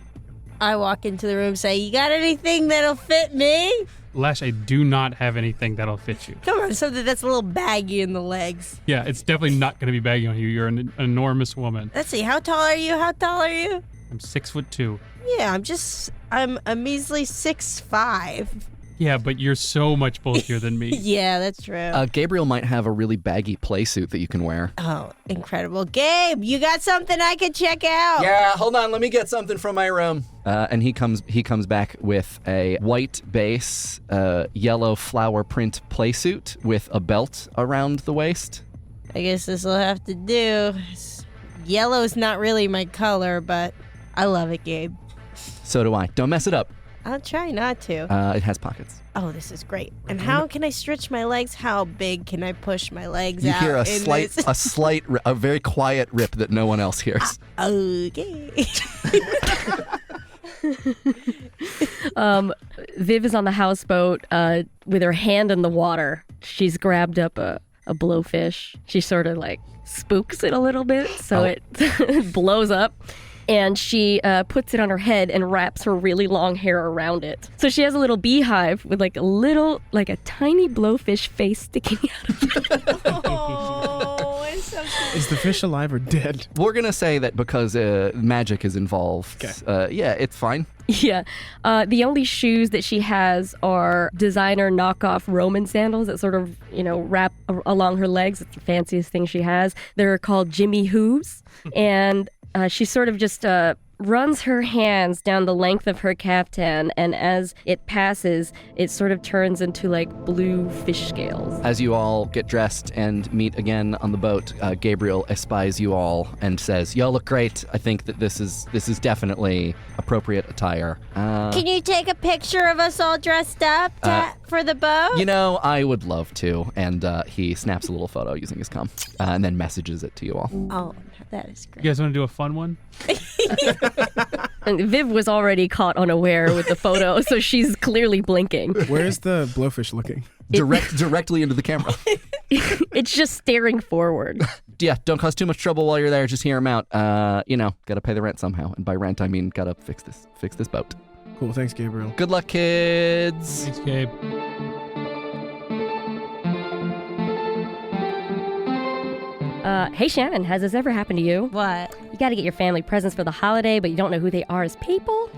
I walk into the room, say, "You got anything that'll fit me?" Lash, I do not have anything that'll fit you. Come on, something that's a little baggy in the legs. Yeah, it's definitely not going to be baggy on you. You're an enormous woman. Let's see, how tall are you? I'm 6'2". Yeah, I'm a measly 6'5". Yeah, but you're so much bulkier than me. Yeah, that's true. Gabriel might have a really baggy play suit that you can wear. Oh, incredible. Gabe, you got something I could check out? Yeah, hold on. Let me get something from my room. And he comes back with a white base, yellow flower print play suit with a belt around the waist. I guess this will have to do. Yellow's not really my color, but I love it, Gabe. So do I. Don't mess it up. I'll try not to. It has pockets. Oh, this is great. And how can I stretch my legs? How big can I push my legs You out? hear this? a very quiet rip that no one else hears. Okay. Viv is on the houseboat with her hand in the water. She's grabbed up a blowfish. She sort of like spooks it a little bit so it blows up. And she puts it on her head and wraps her really long hair around it. So she has a little beehive with like a tiny blowfish face sticking out of it. Oh, it's so cute. Is the fish alive or dead? We're going to say that because magic is involved. Okay. Yeah, it's fine. Yeah. The only shoes that she has are designer knockoff Roman sandals that sort of, wrap along her legs. It's the fanciest thing she has. They're called Jimmy Who's. And she sort of just runs her hands down the length of her caftan, and as it passes, it sort of turns into like blue fish scales. As you all get dressed and meet again on the boat, Gabriel espies you all and says, "Y'all look great. I think that this is definitely appropriate attire." Can you take a picture of us all dressed up for the boat? I would love to. And he snaps a little photo using his comm and then messages it to you all. Oh, that is You great. guys want to do a fun one? And Viv was already caught unaware with the photo, so she's clearly blinking. Where's the blowfish looking? Directly into the camera. It's just staring forward. Yeah, don't cause too much trouble while you're there. Just hear him out. Gotta pay the rent somehow. And by rent, I mean gotta fix this boat. Cool, thanks, Gabriel. Good luck, kids. Thanks, Gabe. Hey Shannon, has this ever happened to you? What? You gotta get your family presents for the holiday, but you don't know who they are as people?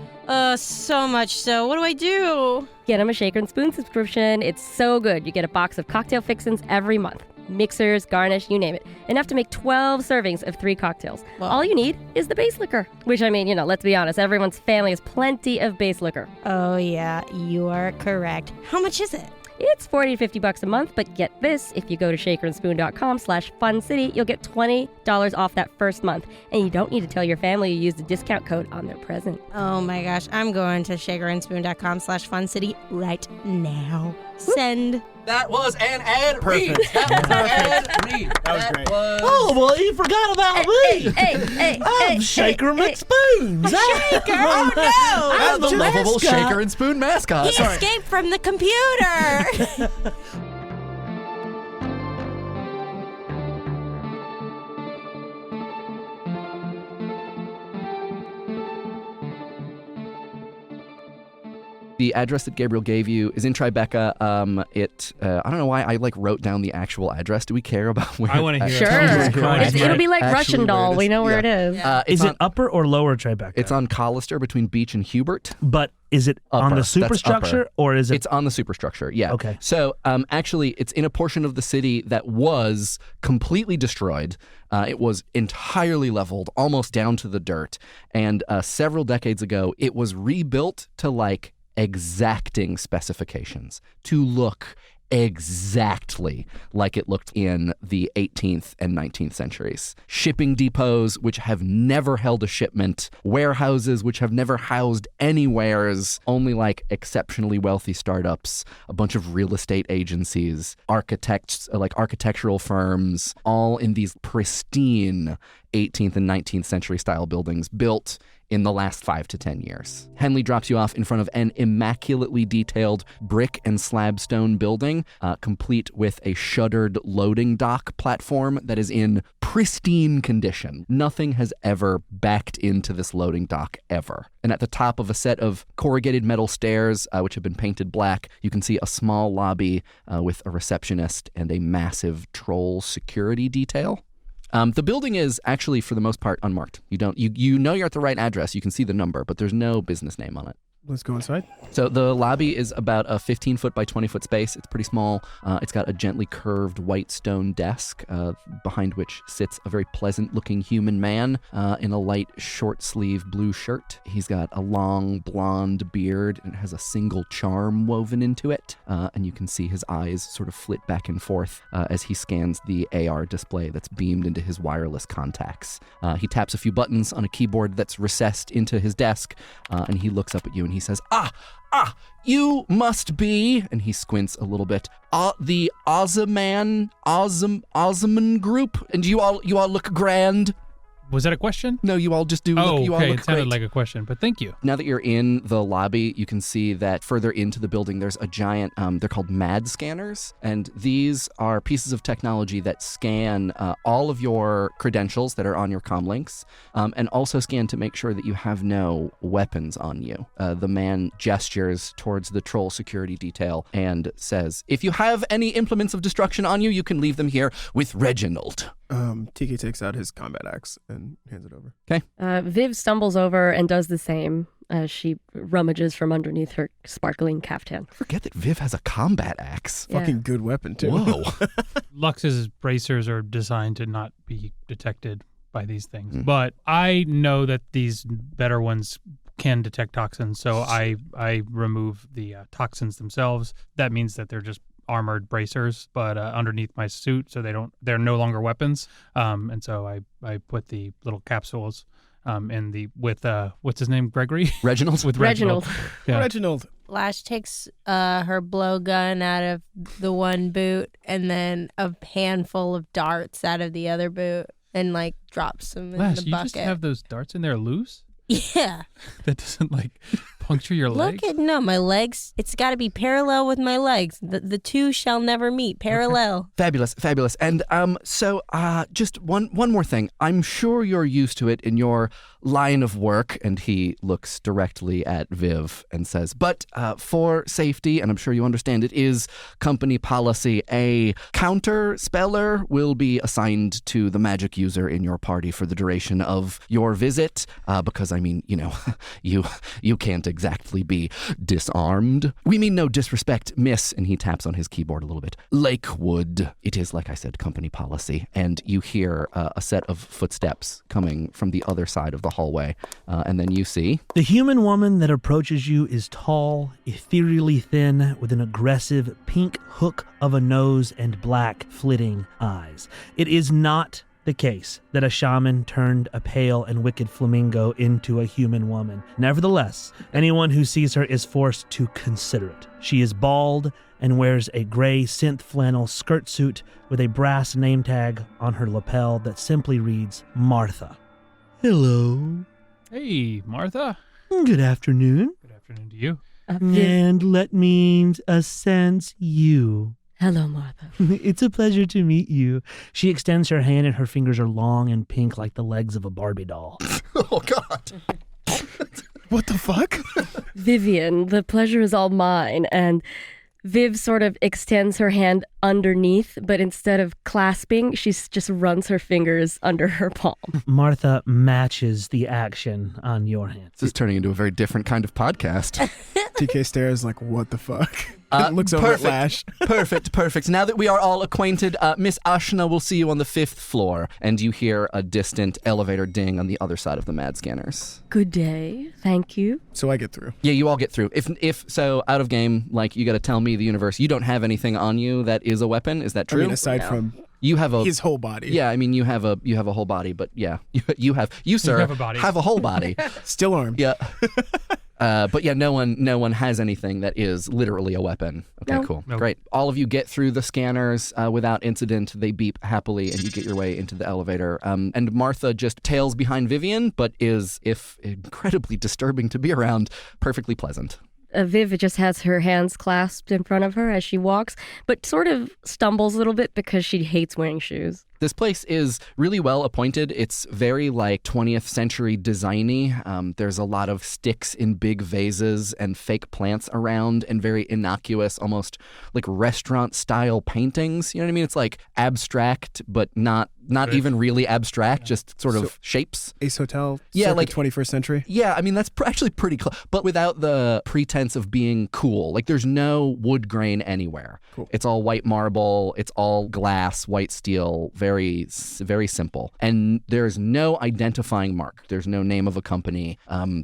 So much so. What do I do? Get them a Shaker and Spoon subscription. It's so good. You get a box of cocktail fixins every month. Mixers, garnish, you name it. Enough to make 12 servings of 3 cocktails. Well, all you need is the base liquor. Which, I mean, let's be honest, everyone's family has plenty of base liquor. Oh, yeah, you are correct. How much is it? It's $40 to $50 a month, but get this, if you go to shakerandspoon.com/funcity, you'll get $20 off that first month. And you don't need to tell your family you used a discount code on their present. Oh my gosh, I'm going to shakerandspoon.com/funcity right now. Send. That was an ad Perfect. read. That was an ad read. That was great. Oh, well, you forgot about me. I'm Shaker McSpoons. Shaker! Oh no! I'm the lovable mascot. Shaker and Spoon mascot. He escaped from the computer! The address that Gabriel gave you is in Tribeca. I don't know why I wrote down the actual address. Do we care about where? I want to hear Sure. it. It'll be like Actually Russian doll. where it We is. know where Yeah. it is. It's Is on, it upper or lower Tribeca? It's on Collister between Beach and Hubert. But is it on Upper. the That's superstructure upper. or is it? It's on the superstructure, yeah. Okay. So actually, it's in a portion of the city that was completely destroyed. It was entirely leveled, almost down to the dirt. And several decades ago, it was rebuilt to exacting specifications, to look exactly like it looked in the 18th and 19th centuries. Shipping depots which have never held a shipment, warehouses which have never housed anywheres, only exceptionally wealthy startups, a bunch of real estate agencies, architects, architectural firms, all in these pristine 18th and 19th century style buildings built in the last 5 to 10 years. Henley drops you off in front of an immaculately detailed brick and slab stone building, complete with a shuttered loading dock platform that is in pristine condition. Nothing has ever backed into this loading dock ever. And at the top of a set of corrugated metal stairs, which have been painted black, you can see a small lobby with a receptionist and a massive troll security detail. The building is actually, for the most part, unmarked. You know you're at the right address. You can see the number, but there's no business name on it. Let's go inside. So the lobby is about a 15-foot by 20-foot space. It's pretty small. It's got a gently curved white stone desk behind which sits a very pleasant-looking human man in a light short-sleeve blue shirt. He's got a long blonde beard and has a single charm woven into it. And you can see his eyes sort of flit back and forth as he scans the AR display that's beamed into his wireless contacts. He taps a few buttons on a keyboard that's recessed into his desk, and he looks up at you and he says, you must be, and he squints a little bit, the Ozyman group, and you all look grand. Was that a question? No, you all just do Oh, look, you okay. all look It sounded great. like a question, but thank you. Now that you're in the lobby, you can see that further into the building, there's a giant, they're called MAD scanners. And these are pieces of technology that scan all of your credentials that are on your comm links, and also scan to make sure that you have no weapons on you. The man gestures towards the troll security detail and says, if you have any implements of destruction on you, you can leave them here with Reginald. TK takes out his combat axe and hands it over. Viv stumbles over and does the same as she rummages from underneath her sparkling caftan. Forget that Viv has a combat axe. Yeah. Fucking good weapon, too. Whoa. Luxe's bracers are designed to not be detected by these things. But I know that these better ones can detect toxins, so I remove the toxins themselves. That means that they're just armored bracers, but underneath my suit, so they're no longer weapons. And so I put the little capsules with what's his name, Gregory? Reginald? With Reginald. Yeah. Reginald. Lash takes her blowgun out of the one boot and then a handful of darts out of the other boot and like drops them in Lash, the you bucket. just have those darts in there loose? Yeah. That doesn't like puncture your leg? Look at my legs. It's got to be parallel with my legs. The two shall never meet. Parallel. Fabulous. And so just one more thing. I'm sure you're used to it in your line of work, and he looks directly at Viv and says, but for safety, and I'm sure you understand it is company policy, a counter speller will be assigned to the magic user in your party for the duration of your visit, because I mean, you can't exactly be disarmed. We mean no disrespect, miss, and he taps on his keyboard a little bit. Lakewood. It is, like I said, company policy, and you hear a set of footsteps coming from the other side of the hallway, and then you see... The human woman that approaches you is tall, ethereally thin, with an aggressive pink hook of a nose and black flitting eyes. It is not the case that a shaman turned a pale and wicked flamingo into a human woman. Nevertheless, anyone who sees her is forced to consider it. She is bald and wears a gray synth flannel skirt suit with a brass name tag on her lapel that simply reads Martha. Hello. Hey, Martha. Good afternoon. Good afternoon to you. And let me sense you. Hello, Martha. It's a pleasure to meet you. She extends her hand and her fingers are long and pink like the legs of a Barbie doll. Oh, God. What the fuck? Vivian, the pleasure is all mine. And Viv sort of extends her hand underneath, but instead of clasping, she just runs her fingers under her palm. Martha matches the action on your hand. This is turning into a very different kind of podcast. TK stares like, what the fuck? Looks over perfect. at Lash. Perfect. Now that we are all acquainted, Miss Ashina will see you on the 5th floor, and you hear a distant elevator ding on the other side of the MAD scanners. Good day. Thank you. So I get through. Yeah, you all get through. If so, out of game, like, you got to tell me, the universe, you don't have anything on you that is a weapon. Is that true? I mean, aside from you have a his whole body. Yeah, I mean, you have a whole body, but yeah, you sir have a body. have a whole body. Still armed. Yeah. But yeah, no one has anything that is literally a weapon. Okay, No. cool. Nope. Great. All of you get through the scanners without incident. They beep happily, and you get your way into the elevator. And Martha just tails behind Vivian, but is, if incredibly disturbing to be around, perfectly pleasant. Viv just has her hands clasped in front of her as she walks, but sort of stumbles a little bit because she hates wearing shoes. This place is really well appointed. It's very like 20th century designy. There's a lot of sticks in big vases and fake plants around, and very innocuous, almost like restaurant style paintings. You know what I mean? It's like abstract, but not even really abstract, just sort of shapes. Ace Hotel, Yeah, circa like 21st century. Yeah, I mean, that's actually pretty close, but without the pretense of being cool. Like, there's no wood grain anywhere. Cool. It's all white marble. It's all glass, white steel, very, very simple. And there's no identifying mark. There's no name of a company.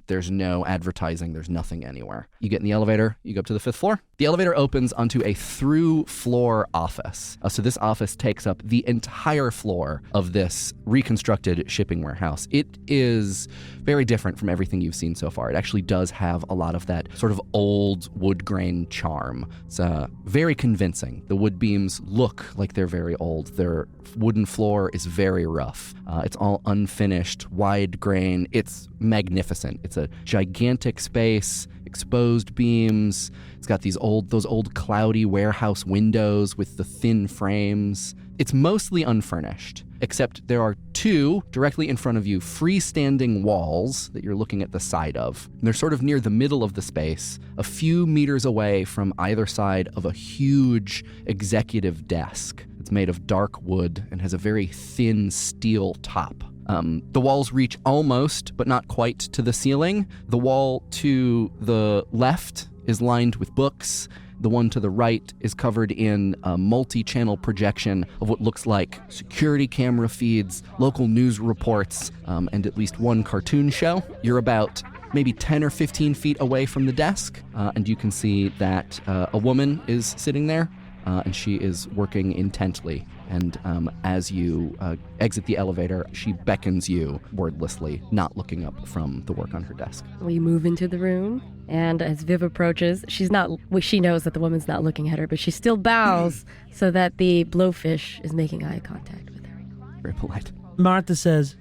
There's no advertising. There's nothing anywhere. You get in the elevator. You go up to the 5th floor. The elevator opens onto a through-floor office. So this office takes up the entire floor floor of this reconstructed shipping warehouse. It is very different from everything you've seen so far. It actually does have a lot of that sort of old wood grain charm. It's very convincing. The wood beams look like they're very old. Their wooden floor is very rough. It's all unfinished, wide grain. It's magnificent. It's a gigantic space, exposed beams. It's got those old cloudy warehouse windows with the thin frames. It's mostly unfurnished, except there are two directly in front of you freestanding walls that you're looking at the side of. And they're sort of near the middle of the space, a few meters away from either side of a huge executive desk. It's made of dark wood and has a very thin steel top. The walls reach almost, but not quite, to the ceiling. The wall to the left is lined with books. The one to the right is covered in a multi-channel projection of what looks like security camera feeds, local news reports, and at least one cartoon show. You're about maybe 10 or 15 feet away from the desk, and you can see that a woman is sitting there, and she is working intently. And as you exit the elevator, she beckons you wordlessly, not looking up from the work on her desk. We move into the room, and as Viv approaches, she knows that the woman's not looking at her, but she still bows so that the blowfish is making eye contact with her. Very polite. Martha says,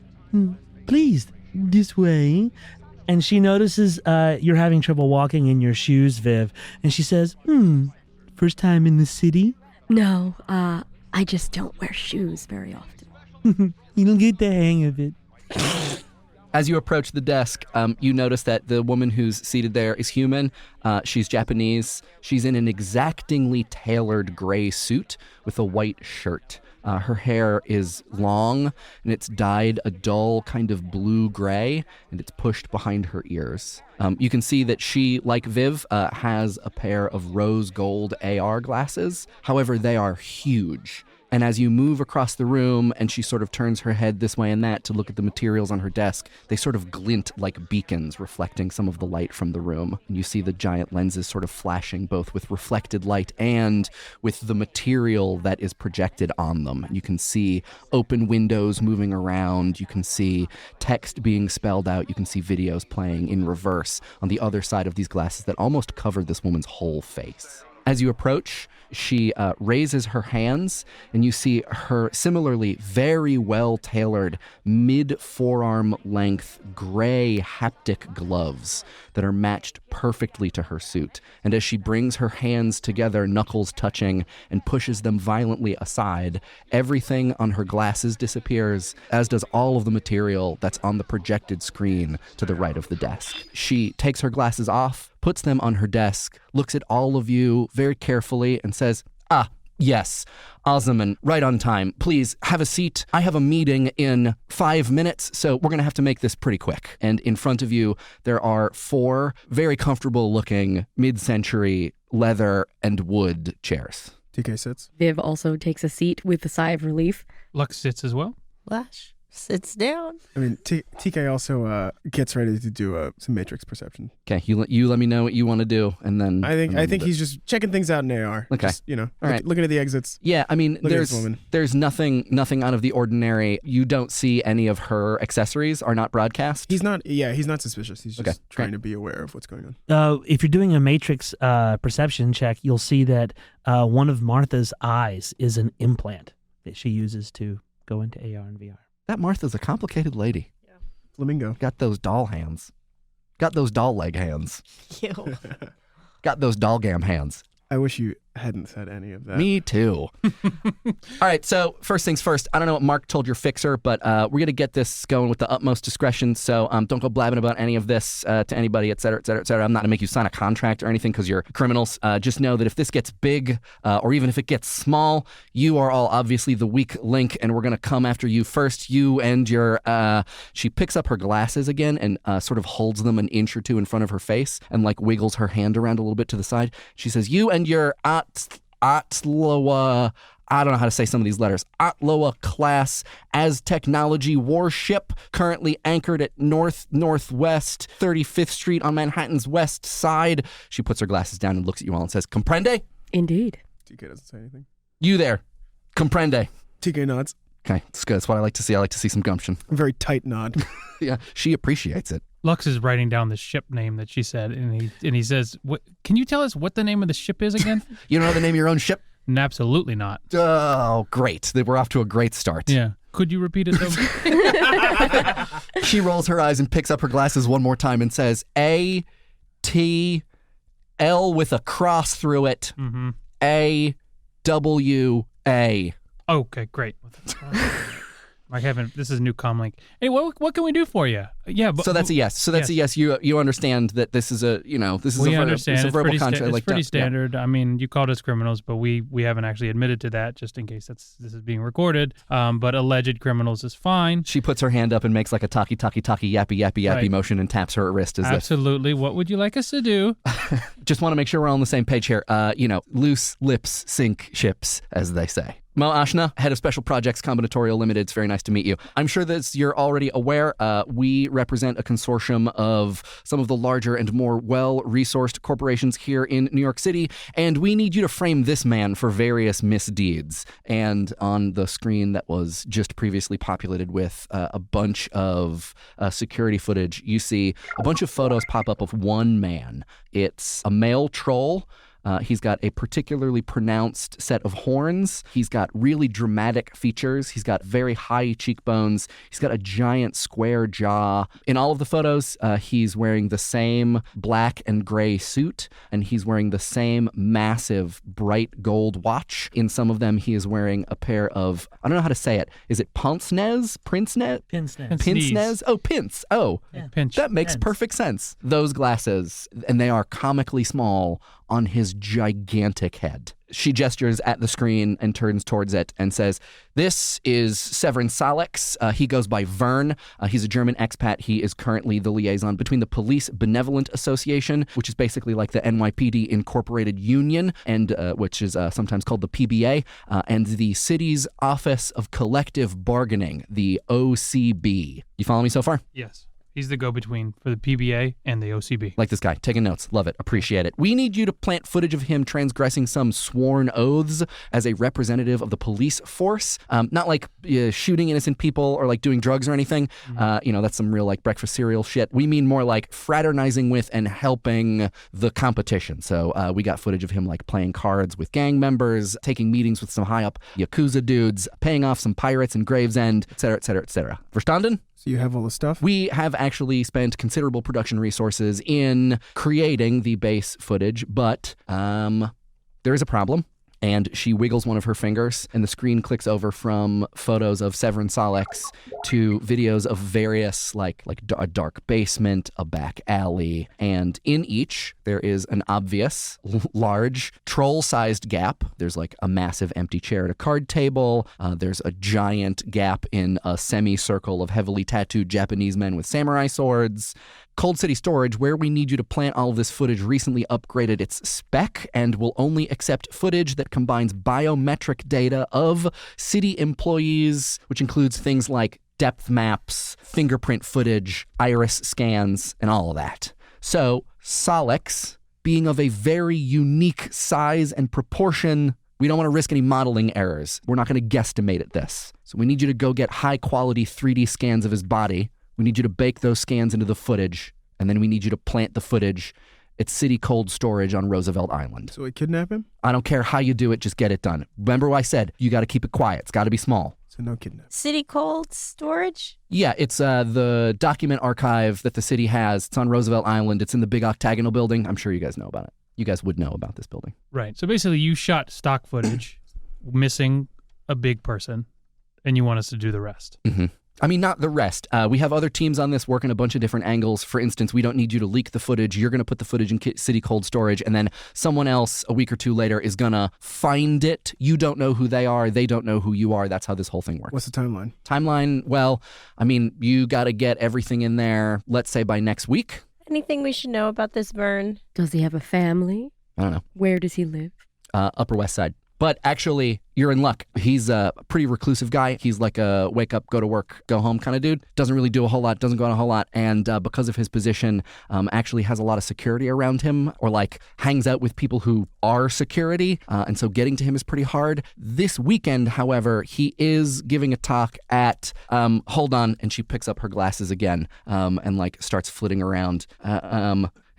please, this way. And she notices you're having trouble walking in your shoes, Viv. And she says, first time in the city? No, I just don't wear shoes very often. You'll get the hang of it. As you approach the desk, you notice that the woman who's seated there is human. She's Japanese. She's in an exactingly tailored gray suit with a white shirt. Her hair is long, and it's dyed a dull kind of blue-gray, and it's pushed behind her ears. You can see that she, like Viv, has a pair of rose gold AR glasses. However, they are huge. And as you move across the room and she sort of turns her head this way and that to look at the materials on her desk, they sort of glint like beacons, reflecting some of the light from the room. And you see the giant lenses sort of flashing both with reflected light and with the material that is projected on them. And you can see open windows moving around. You can see text being spelled out. You can see videos playing in reverse on the other side of these glasses that almost cover this woman's whole face. As you approach, she raises her hands, and you see her similarly very well-tailored, mid-forearm length, gray haptic gloves that are matched perfectly to her suit. And as she brings her hands together, knuckles touching, and pushes them violently aside, everything on her glasses disappears, as does all of the material that's on the projected screen to the right of the desk. She takes her glasses off, puts them on her desk, looks at all of you very carefully, and says, yes, Ozaman, right on time. Please have a seat. I have a meeting in 5 minutes, so we're going to have to make this pretty quick. And in front of you, there are 4 very comfortable-looking mid-century leather and wood chairs. TK sits. Viv also takes a seat with a sigh of relief. Lux sits as well. Lash sits down. I mean, TK also gets ready to do some Matrix perception. Okay, you let me know what you want to do, and then I think he's just checking things out in AR. Okay, just, all right. Looking at the exits. Yeah, I mean, There's nothing out of the ordinary. You don't see any of her accessories are not broadcast. He's not suspicious. He's just trying to be aware of what's going on. If you're doing a Matrix perception check, you'll see that one of Martha's eyes is an implant that she uses to go into AR and VR. That Martha's a complicated lady. Yeah. Flamingo. Got those doll hands. Got those doll leg hands. Ew. Got those doll gam hands. I wish you hadn't said any of that. Me too. All right, so first things first. I don't know what Mark told your fixer, but we're going to get this going with the utmost discretion, so don't go blabbing about any of this to anybody, et cetera, et cetera, et cetera. I'm not going to make you sign a contract or anything because you're criminals. Just know that if this gets big or even if it gets small, you are all obviously the weak link, and we're going to come after you first. You and your... She picks up her glasses again and sort of holds them an inch or two in front of her face and like wiggles her hand around a little bit to the side. She says, you and your Atloa, I don't know how to say some of these letters, Atloa class as technology warship currently anchored at northwest 35th Street on Manhattan's west side. She puts her glasses down and looks at you all and says, comprende? Indeed. TK doesn't say anything. You there, comprende? TK nods. Okay, that's good. That's what I like to see. I like to see some gumption. A very tight nod. Yeah, she appreciates it. Lux is writing down the ship name that she said, and he says, "What? Can you tell us what the name of the ship is again?" You don't know the name of your own ship? Absolutely not. Oh, great. We're off to a great start. Yeah. Could you repeat it though? She rolls her eyes and picks up her glasses one more time and says, A-T-L with a cross through it. Mm-hmm. A-W-A. Okay, great. I haven't. This is a new comlink. Hey, what can we do for you? Yeah, but So that's a yes. So that's a yes. You understand that this is a we understand. It's a verbal contract. It's pretty standard. I mean, you called us criminals, but we haven't actually admitted to that, just in case this is being recorded. But alleged criminals is fine. She puts her hand up and makes like a talkie yappy Right. motion and taps her wrist as Absolutely. What would you like us to do? Just want to make sure we're all on the same page here. Loose lips sink ships, as they say. Mo Ashina, head of Special Projects Combinatorial Limited. It's very nice to meet you. I'm sure that you're already aware. We represent a consortium of some of the larger and more well-resourced corporations here in New York City, and we need you to frame this man for various misdeeds. And on the screen that was just previously populated with a bunch of security footage, you see a bunch of photos pop up of one man. It's a male troll. He's got a particularly pronounced set of horns. He's got really dramatic features. He's got very high cheekbones. He's got a giant square jaw. In all of the photos, he's wearing the same black and gray suit, and he's wearing the same massive bright gold watch. In some of them, he is wearing a pair of, I don't know how to say it. Is it pince-nez? Pince-nez? Pince-nez. Pince-nez? Oh, pince. Oh, Yeah. Pinch. that makes Pince. perfect sense. Those glasses, and they are comically small on his gigantic head. She gestures at the screen and turns towards it and says, "This is Severin Salix. He goes by Vern. He's a German expat. He is currently the liaison between the Police Benevolent Association, which is basically like the NYPD Incorporated Union, and which is sometimes called the PBA, and the city's Office of Collective Bargaining, the OCB. You follow me so far? Yes. He's the go-between for the PBA and the OCB. Like this guy, taking notes. Love it. Appreciate it. We need you to plant footage of him transgressing some sworn oaths as a representative of the police force. Not like shooting innocent people or like doing drugs or anything. That's some real like breakfast cereal shit. We mean more like fraternizing with and helping the competition. So we got footage of him like playing cards with gang members, taking meetings with some high up Yakuza dudes, paying off some pirates in Gravesend, et cetera, et cetera, et cetera. Verstanden? So you have all the stuff? We have actually spent considerable production resources in creating the base footage, but there is a problem. And she wiggles one of her fingers, and the screen clicks over from photos of Severin Salix to videos of various, like a dark basement, a back alley, and in each, there is an obvious, large, troll-sized gap. There's like a massive empty chair at a card table. There's a giant gap in a semicircle of heavily tattooed Japanese men with samurai swords. Cold City Storage, where we need you to plant all of this footage, recently upgraded its spec and will only accept footage that combines biometric data of city employees, which includes things like depth maps, fingerprint footage, iris scans, and all of that. So, Salix, being of a very unique size and proportion, we don't want to risk any modeling errors. We're not going to guesstimate at this. So we need you to go get high-quality 3D scans of his body. We need you to bake those scans into the footage, and then we need you to plant the footage at City Cold Storage on Roosevelt Island. So we kidnap him? I don't care how you do it, just get it done. Remember what I said, you got to keep it quiet. It's got to be small. So no kidnap. City Cold Storage? Yeah, it's the document archive that the city has. It's on Roosevelt Island. It's in the big octagonal building. I'm sure you guys know about it. You guys would know about this building. Right. So basically, you shot stock footage missing a big person, and you want us to do the rest. Mm-hmm. I mean, not the rest. We have other teams on this working a bunch of different angles. For instance, we don't need you to leak the footage. You're going to put the footage in City Cold Storage, and then someone else a week or two later is going to find it. You don't know who they are. They don't know who you are. That's how this whole thing works. What's the timeline? Timeline, well, I mean, you got to get everything in there, let's say by next week. Anything we should know about this burn? Does he have a family? I don't know. Where does he live? Upper West Side. But actually, you're in luck. He's a pretty reclusive guy. He's like a wake up, go to work, go home kind of dude. Doesn't really do a whole lot, doesn't go on a whole lot. And because of his position, actually has a lot of security around him, or like hangs out with people who are security. And so getting to him is pretty hard. This weekend, however, he is giving a talk at, hold on, and she picks up her glasses again and like starts flitting around.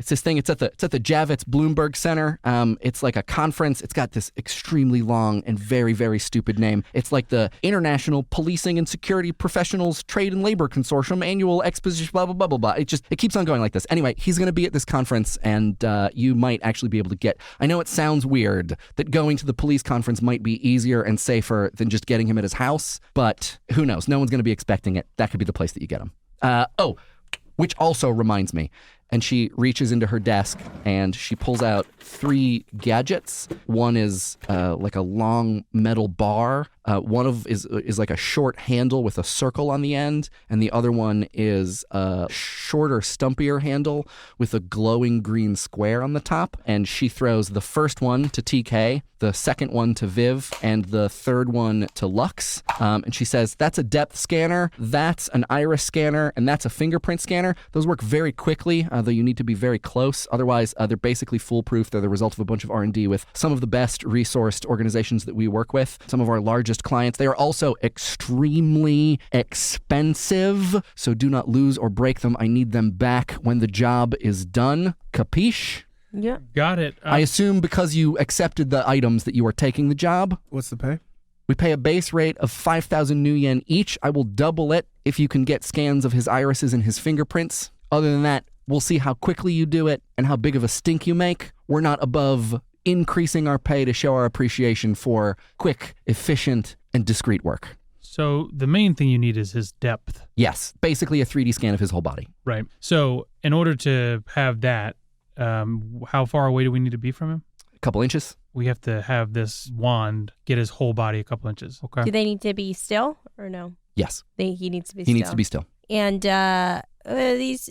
It's this thing. It's at the Javits Bloomberg Center. It's like a conference. It's got this extremely long and very, very stupid name. It's like the International Policing and Security Professionals Trade and Labor Consortium Annual Exposition. Blah blah blah blah blah. It keeps on going like this. Anyway, he's going to be at this conference, and you might actually be able to get. I know it sounds weird that going to the police conference might be easier and safer than just getting him at his house, but who knows? No one's going to be expecting it. That could be the place that you get him. Which also reminds me. And she reaches into her desk and she pulls out 3 gadgets. One is like a long metal bar. One is like a short handle with a circle on the end, and the other one is a shorter, stumpier handle with a glowing green square on the top. And she throws the first one to TK, the second one to Viv, and the third one to Luxe. And she says, that's a depth scanner, that's an iris scanner, and that's a fingerprint scanner. Those work very quickly, though you need to be very close. Otherwise, they're basically foolproof. They're the result of a bunch of R&D with some of the best resourced organizations that we work with, some of our largest clients. They are also extremely expensive, so do not lose or break them. I need them back when the job is done. Capiche? Yeah. Got it. I assume because you accepted the items that you are taking the job. What's the pay? We pay a base rate of 5,000 new yen each. I will double it if you can get scans of his irises and his fingerprints. Other than that, we'll see how quickly you do it and how big of a stink you make. We're not above increasing our pay to show our appreciation for quick, efficient, and discreet work. So the main thing you need is his depth. Yes, basically a 3D scan of his whole body. Right. So in order to have that, how far away do we need to be from him? A couple inches. We have to have this wand get his whole body a couple inches. Okay. Do they need to be still or no? Yes. He needs to be He still. needs to be still. And are these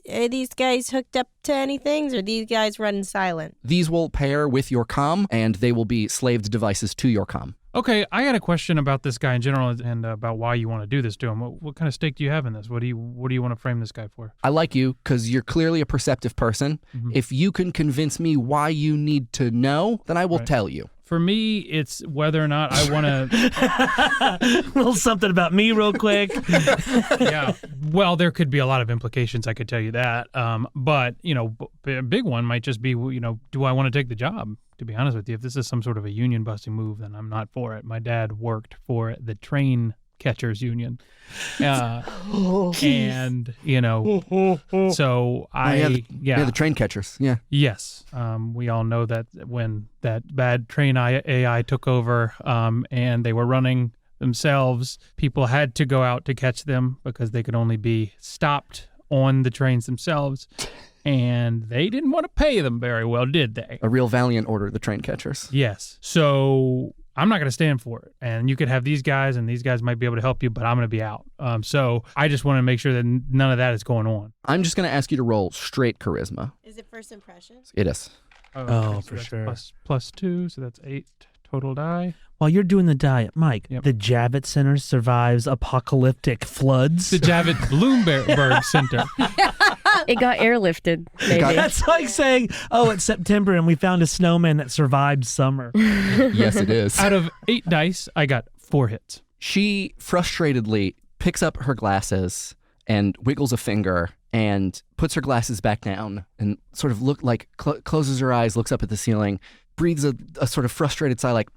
guys hooked up to anything, or are these guys running silent? These will pair with your comm, and they will be slaved devices to your comm. Okay, I got a question about this guy in general and about why you want to do this to him. What kind of stake do you have in this? What do you want to frame this guy for? I like you because you're clearly a perceptive person. Mm-hmm. If you can convince me why you need to know, then I will tell you. For me, it's whether or not I want to... A little something about me real quick. Yeah. Well, there could be a lot of implications, I could tell you that. But, a big one might just be, do I want to take the job? To be honest with you, if this is some sort of a union-busting move, then I'm not for it. My dad worked for the train catchers union. And, so the train catchers. Yeah. Yes. We all know that when that bad train AI took over and they were running themselves, people had to go out to catch them because they could only be stopped on the trains themselves. And they didn't want to pay them very well, did they? A real valiant order, the train catchers. Yes. So I'm not going to stand for it. And you could have these guys, and these guys might be able to help you, but I'm going to be out. So I just want to make sure that none of that is going on. I'm just going to ask you to roll straight charisma. Is it first impressions? It is. Okay, for that's sure. +2, so that's 8 total die. While you're doing the diet, Mike, Yep. the Javits Center survives apocalyptic floods. The Javits Bloomberg Center. It got airlifted, maybe. That's like saying, it's September and we found a snowman that survived summer. Yes, it is. Out of 8 dice, I got 4 hits. She frustratedly picks up her glasses and wiggles a finger and puts her glasses back down and sort of closes her eyes, looks up at the ceiling, breathes a sort of frustrated sigh like,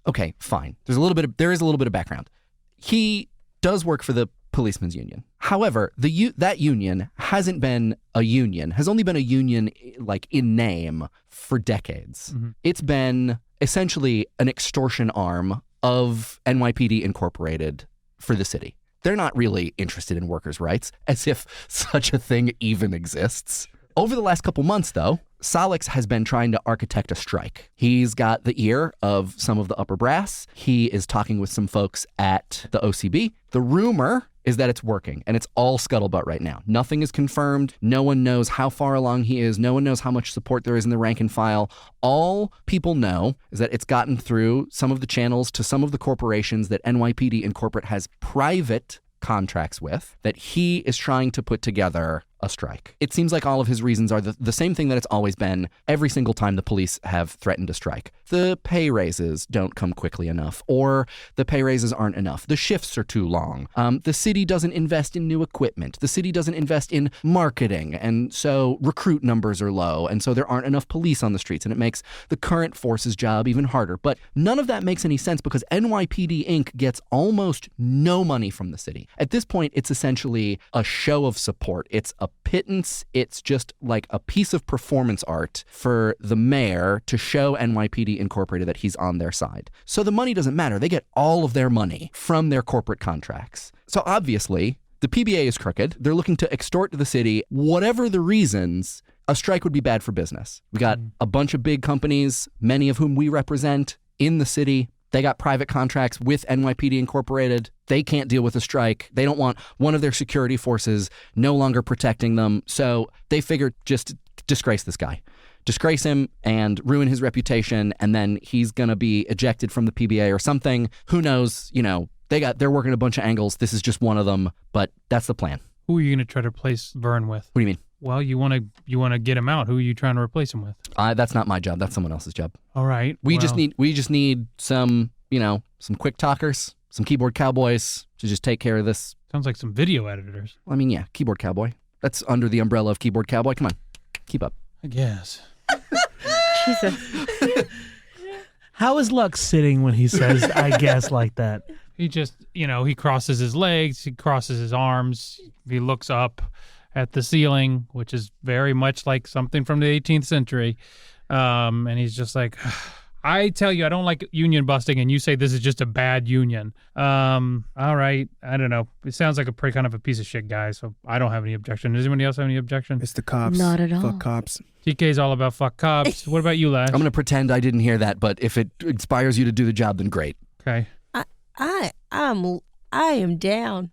okay, fine. There is a little bit of background. He does work for the policemen's union. However, that union hasn't been a union, has only been a union like in name for decades. Mm-hmm. It's been essentially an extortion arm of NYPD Incorporated for the city. They're not really interested in workers' rights, as if such a thing even exists. Over the last couple months, though, Solix has been trying to architect a strike. He's got the ear of some of the upper brass. He is talking with some folks at the OCB. The rumor is that it's working, and it's all scuttlebutt right now. Nothing is confirmed. No one knows how far along he is. No one knows how much support there is in the rank and file. All people know is that it's gotten through some of the channels to some of the corporations that NYPD and corporate has private contracts with, that he is trying to put together a strike. It seems like all of his reasons are the same thing that it's always been every single time the police have threatened to strike. The pay raises don't come quickly enough, or the pay raises aren't enough. The shifts are too long. The city doesn't invest in new equipment. The city doesn't invest in marketing, and so recruit numbers are low, and so there aren't enough police on the streets, and it makes the current force's job even harder. But none of that makes any sense because NYPD Inc. gets almost no money from the city. At this point, it's essentially a show of support. It's a pittance. It's just like a piece of performance art for the mayor to show NYPD Incorporated that he's on their side. So the money doesn't matter. They get all of their money from their corporate contracts. So obviously, the PBA is crooked. They're looking to extort the city. Whatever the reasons, a strike would be bad for business. We got a bunch of big companies, many of whom we represent in the city. They got private contracts with NYPD Incorporated. They can't deal with a strike. They don't want one of their security forces no longer protecting them. So they figured just disgrace this guy. Disgrace him and ruin his reputation, and then he's going to be ejected from the PBA or something. Who knows? You know, they're working a bunch of angles. This is just one of them, but that's the plan. Who are you going to try to replace Vern with? What do you mean? Well, you want to get him out. Who are you trying to replace him with? That's not my job. That's someone else's job. All right. We just need some quick talkers, some keyboard cowboys to just take care of this. Sounds like some video editors. I mean, yeah, keyboard cowboy. That's under the umbrella of keyboard cowboy. Come on, keep up. I guess. Jesus. How is Luxe sitting when he says, I guess, like that? He just, he crosses his legs, he crosses his arms, he looks up at the ceiling, which is very much like something from the 18th century. And he's just like, I tell you, I don't like union busting, and you say this is just a bad union. All right, I don't know. It sounds like a pretty kind of a piece of shit guy, so I don't have any objection. Does anybody else have any objection? It's the cops. Not at all. Fuck cops. TK's all about fuck cops. What about you, Lash? I'm going to pretend I didn't hear that, but if it inspires you to do the job, then great. Okay. I am down.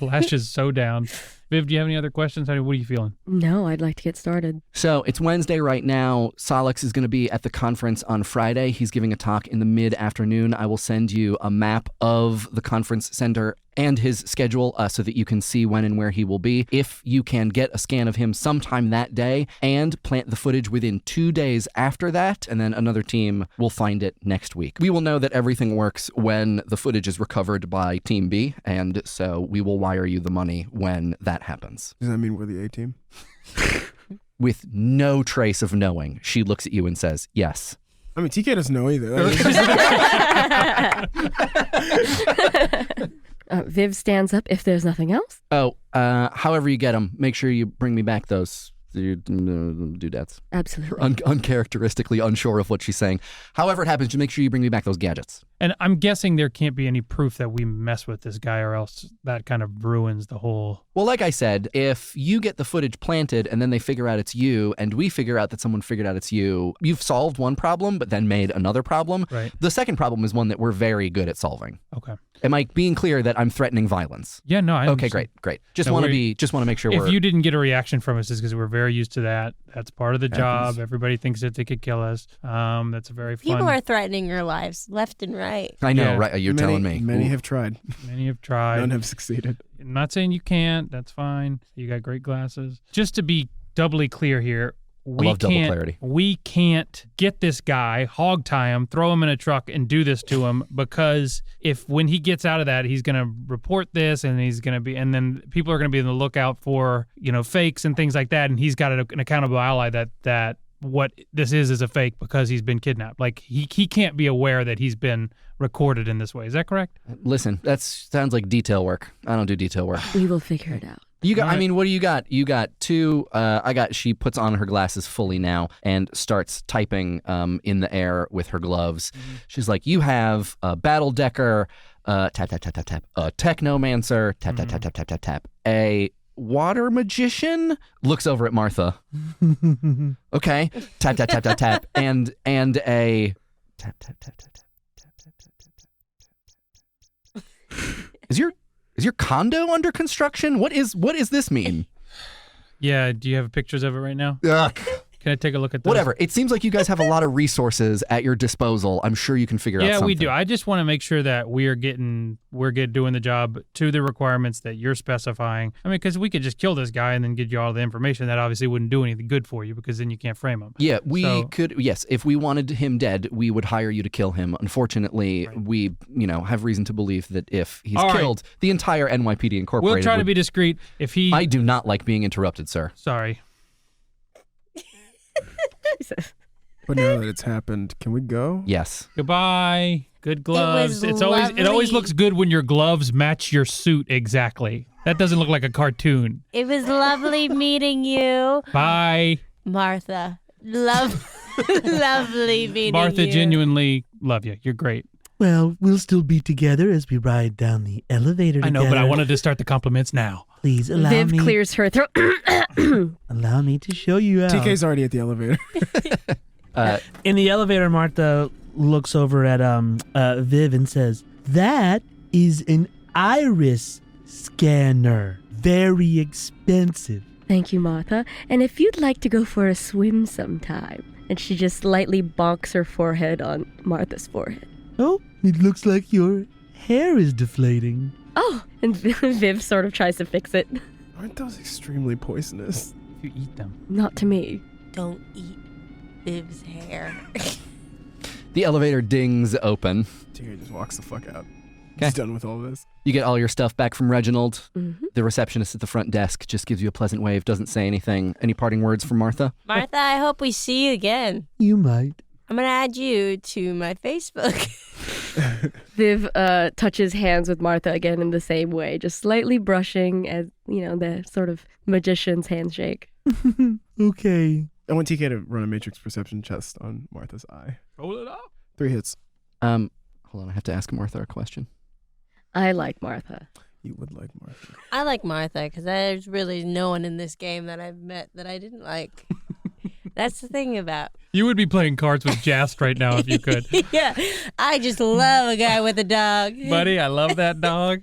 Lash is so down. Viv, do you have any other questions? What are you feeling? No, I'd like to get started. So it's Wednesday right now. Solix is going to be at the conference on Friday. He's giving a talk in the mid-afternoon. I will send you a map of the conference center and his schedule so that you can see when and where he will be. If you can get a scan of him sometime that day and plant the footage within 2 days after that, and then another team will find it next week. We will know that everything works when the footage is recovered by Team B, and so we will wire you the money when that happens. Does that mean we're the A team? With no trace of knowing, she looks at you and says, yes. I mean, TK doesn't know either. Viv stands up if there's nothing else. Oh, however you get them, make sure you bring me back those doodads. Absolutely. Uncharacteristically unsure of what she's saying. However it happens, just make sure you bring me back those gadgets. And I'm guessing there can't be any proof that we mess with this guy, or else that kind of ruins the whole... Well, like I said, if you get the footage planted and then they figure out it's you, and we figure out that someone figured out it's you, you've solved one problem, but then made another problem. Right. The second problem is one that we're very good at solving. Okay. Am I being clear that I'm threatening violence? Yeah, no, I Okay, understand. great. Just want to make sure If you didn't get a reaction from us, it's because we're very used to that. That's part of the job. Everybody thinks that they could kill us. That's a very fun... People are threatening your lives left and right. I know, Yeah. right? You're telling me. Many Ooh. have tried. Many have tried. None have succeeded. I'm not saying you can't. That's fine. You got great glasses. Just to be doubly clear here, I love double clarity. We can't get this guy, hog tie him, throw him in a truck, and do this to him, because when he gets out of that, he's going to report this, and and then people are going to be on the lookout for, fakes and things like that, and he's got an accountable ally that what this is a fake because he's been kidnapped. Like he can't be aware that he's been recorded in this way. Is that correct? Listen, that sounds like detail work. I don't do detail work. We will figure it out. You got. Right. I mean, what do you got? You got two. She puts on her glasses fully now and starts typing in the air with her gloves. Mm-hmm. She's like, you have a battle decker, tap tap tap tap tap, a technomancer, tap tap tap tap tap tap tap, a water magician. Looks over at Martha. Okay. Tap, tap, tap, tap, tap. And a tap, tap, tap, tap, tap, tap, tap, tap, tap, tap. Is your condo under construction? What is this mean? Yeah, do you have pictures of it right now? Ugh. Can I take a look at those? Whatever. It seems like you guys have a lot of resources at your disposal. I'm sure you can figure out something. Yeah, we do. I just want to make sure that we're doing the job to the requirements that you're specifying. I mean, because we could just kill this guy and then get you all the information. That obviously wouldn't do anything good for you because then you can't frame him. Yeah, we could. Yes, if we wanted him dead, we would hire you to kill him. Unfortunately, we, have reason to believe that if he's killed, the entire NYPD Incorporated. We'll try to be discreet. If he, I do not like being interrupted, sir. Sorry. But now that it's happened, can we go? Yes. Goodbye. Good gloves. It always looks good when your gloves match your suit exactly. That doesn't look like a cartoon. It was lovely meeting you. Bye. Martha. Lovely meeting you. Martha, genuinely love you. You're great. Well, we'll still be together as we ride down the elevator together. I know, but I wanted to start the compliments now. Please allow Viv me. clears her throat. Allow me to show you out. TK's already at the elevator. In the elevator, Martha looks over at Viv and says, "That is an iris scanner. Very expensive." Thank you, Martha. And if you'd like to go for a swim sometime. And she just lightly bonks her forehead on Martha's forehead. Oh, it looks like your hair is deflating. Oh, and Viv sort of tries to fix it. Aren't those extremely poisonous? If you eat them. Not to me. Don't eat Viv's hair. The elevator dings open. TK just walks the fuck out. Okay. He's done with all this. You get all your stuff back from Reginald. Mm-hmm. The receptionist at the front desk just gives you a pleasant wave, doesn't say anything. Any parting words from Martha? Martha, I hope we see you again. You might. I'm going to add you to my Facebook. Viv touches hands with Martha again in the same way, just slightly brushing as, the sort of magician's handshake. Okay. I want TK to run a matrix perception test on Martha's eye. Roll it up. 3 hits. Hold on, I have to ask Martha a question. I like Martha. You would like Martha. I like Martha because there's really no one in this game that I've met that I didn't like. That's the thing about. You would be playing cards with Jast right now if you could. Yeah, I just love a guy with a dog. Buddy, I love that dog.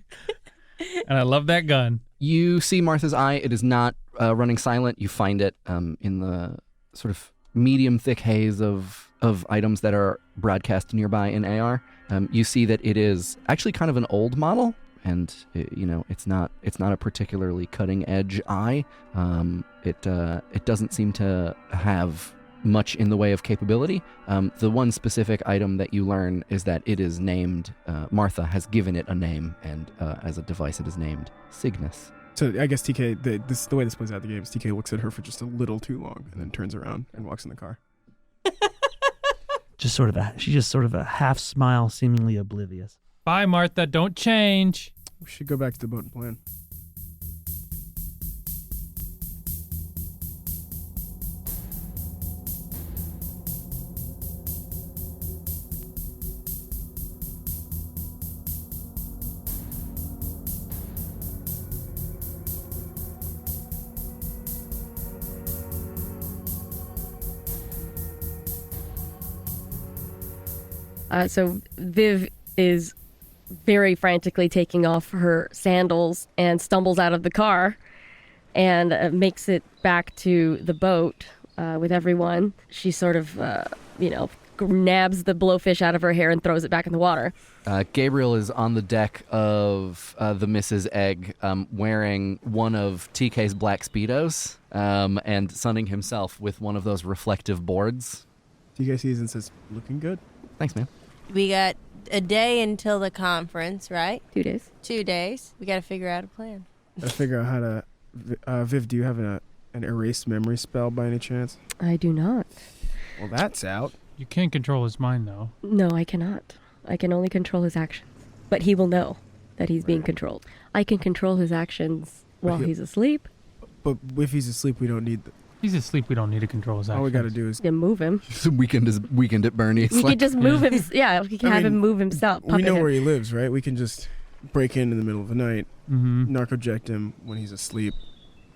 And I love that gun. You see Martha's eye. It is not running silent. You find it in the sort of medium thick haze of items that are broadcast nearby in AR. You see that it is actually kind of an old model, and it's not a particularly cutting edge eye. It doesn't seem to have much in the way of capability. The one specific item that you learn is that it is named. Martha has given it a name, and as a device, it is named Cygnus. So I guess TK, the way this plays out the game is TK looks at her for just a little too long and then turns around and walks in the car. She's just sort of a half smile, seemingly oblivious. Bye, Martha. Don't change. We should go back to the boat and plan. So Viv is very frantically taking off her sandals and stumbles out of the car and makes it back to the boat with everyone. She sort of, nabs the blowfish out of her hair and throws it back in the water. Gabriel is on the deck of the Mrs. Egg wearing one of TK's black Speedos and sunning himself with one of those reflective boards. TK sees and says, looking good. Thanks, man. We got a day until the conference, right? 2 days. 2 days. We got to figure out a plan. Gotta figure out how to... Viv, do you have an erase memory spell by any chance? I do not. Well, that's out. You can't control his mind, though. No, I cannot. I can only control his actions. But he will know that he's being controlled. I can control his actions while he's asleep. But if he's asleep, we don't need... He's asleep. We don't need to control his actions. All we gotta do is... You can move him. Weekend at Bernie's. We can just move him. Yeah, we can have him move himself. We know where he lives, right? We can just break in the middle of the night, Mm-hmm. narco-ject him when he's asleep,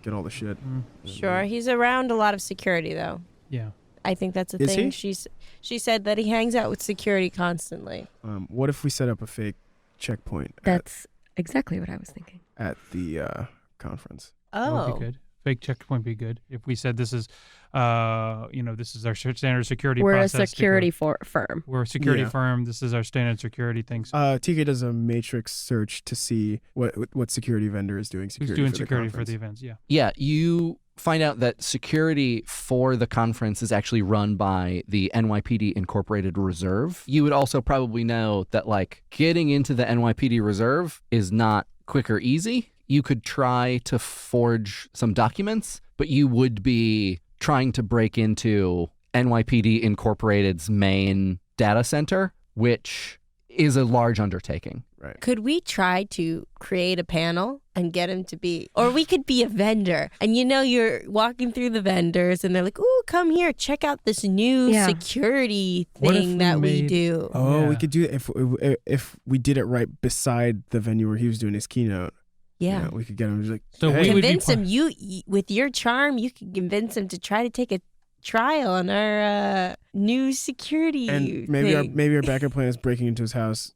get all the shit. Sure. He's around a lot of security, though. Yeah. I think that's a Is thing. he? She said that he hangs out with security constantly. What if we set up a fake checkpoint That's exactly what I was thinking. at the conference? That would be good. Fake checkpoint be good. If we said this is, this is our standard security We're process. a security firm. We're a security Yeah. firm. This is our standard security thing. TK does a matrix search to see what security vendor is doing security. Who's doing for security the for the conference. events? Yeah. Yeah, you find out that security for the conference is actually run by the NYPD Incorporated Reserve. You would also probably know that, like, getting into the NYPD Reserve is not quick or easy. You could try to forge some documents, but you would be trying to break into NYPD Incorporated's main data center, which is a large undertaking. Right. Could we try to create a panel and get him to be, or we could be a vendor, and you're walking through the vendors and they're like, ooh, come here, check out this new security What if thing we that we made- do. Oh, we Yeah. could do it if we did it right beside the venue where he was doing his keynote. Yeah. We could get him just like, So hey. we would be Convince him, with your charm, you could convince him to try to take a trial on our new security and maybe thing. our backup plan is breaking into his house,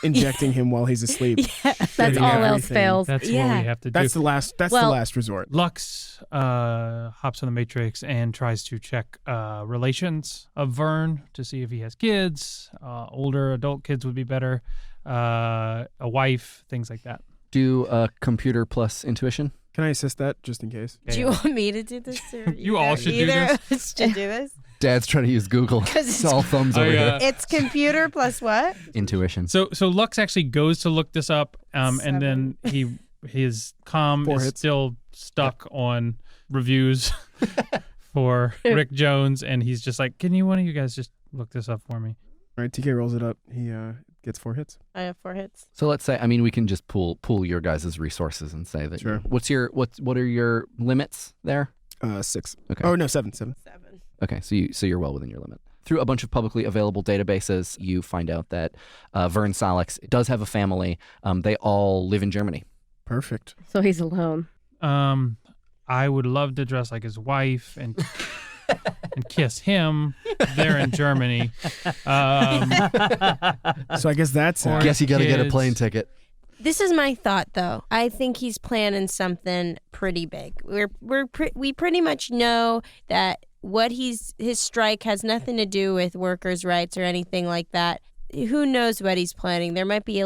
injecting him while he's asleep. Yeah. That's Getting all else everything. fails. That's what Yeah. we have to do. That's the last resort. Lux hops on the Matrix and tries to check relations of Vern to see if he has kids. Older adult kids would be better. A wife, things like that. Do a computer plus intuition. Can I assist that just in case? Do you want me to do this? Or You all should do either this. of us should do this. Dad's trying to use Google. 'Cause It's all thumbs over here. It's computer plus what? Intuition. So Lux actually goes to look this up, and then his comm Four is hits. still stuck on reviews for Rick Jones, and he's just like, "Can one of you guys just look this up for me?" All right, TK rolls it up. He gets 4 hits. I have 4 hits. So let's say, we can just pool your guys' resources and say that. Sure. What are your limits there? 6. Okay. Oh no, 7. 7. 7. Okay, so you're well within your limit. Through a bunch of publicly available databases, you find out that Vern Salix does have a family. They all live in Germany. Perfect. So he's alone. I would love to dress like his wife and kiss him. They're in Germany. So I guess that's Or- it. Guess you got to get a kids. plane ticket. This is my thought, though. I think he's planning something pretty big. We pretty much know that what his strike has nothing to do with workers' rights or anything like that. Who knows what he's planning? There might be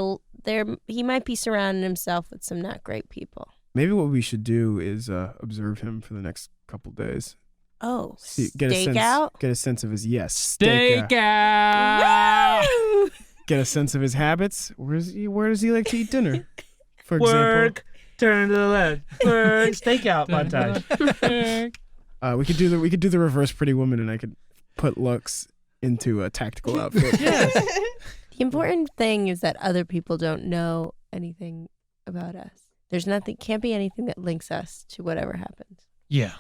he might be surrounding himself with some not great people. Maybe what we should do is observe him for the next couple days. Oh, Get a stake sense. out. Get a sense of his Steak out. Woo! Get a sense of his habits. Where does he like to eat dinner? For example, turn to the left, work, stakeout montage. we could do the reverse Pretty Woman, and I could put Lux into a tactical outfit. The important thing is that other people don't know anything about us. Can't be anything that links us to whatever happens. Yeah.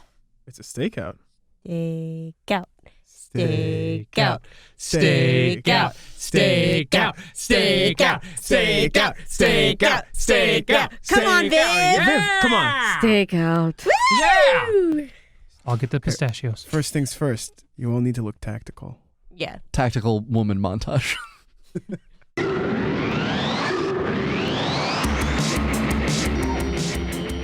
It's a stakeout. Stake out. Stake out. Stake out. Stake out. Stake out. Stake out. Stake out. Stake out. Come on, Viv. Viv, come on. Stake out. Yeah. I'll get the pistachios. First things first. You all need to look tactical. Yeah. Tactical woman montage.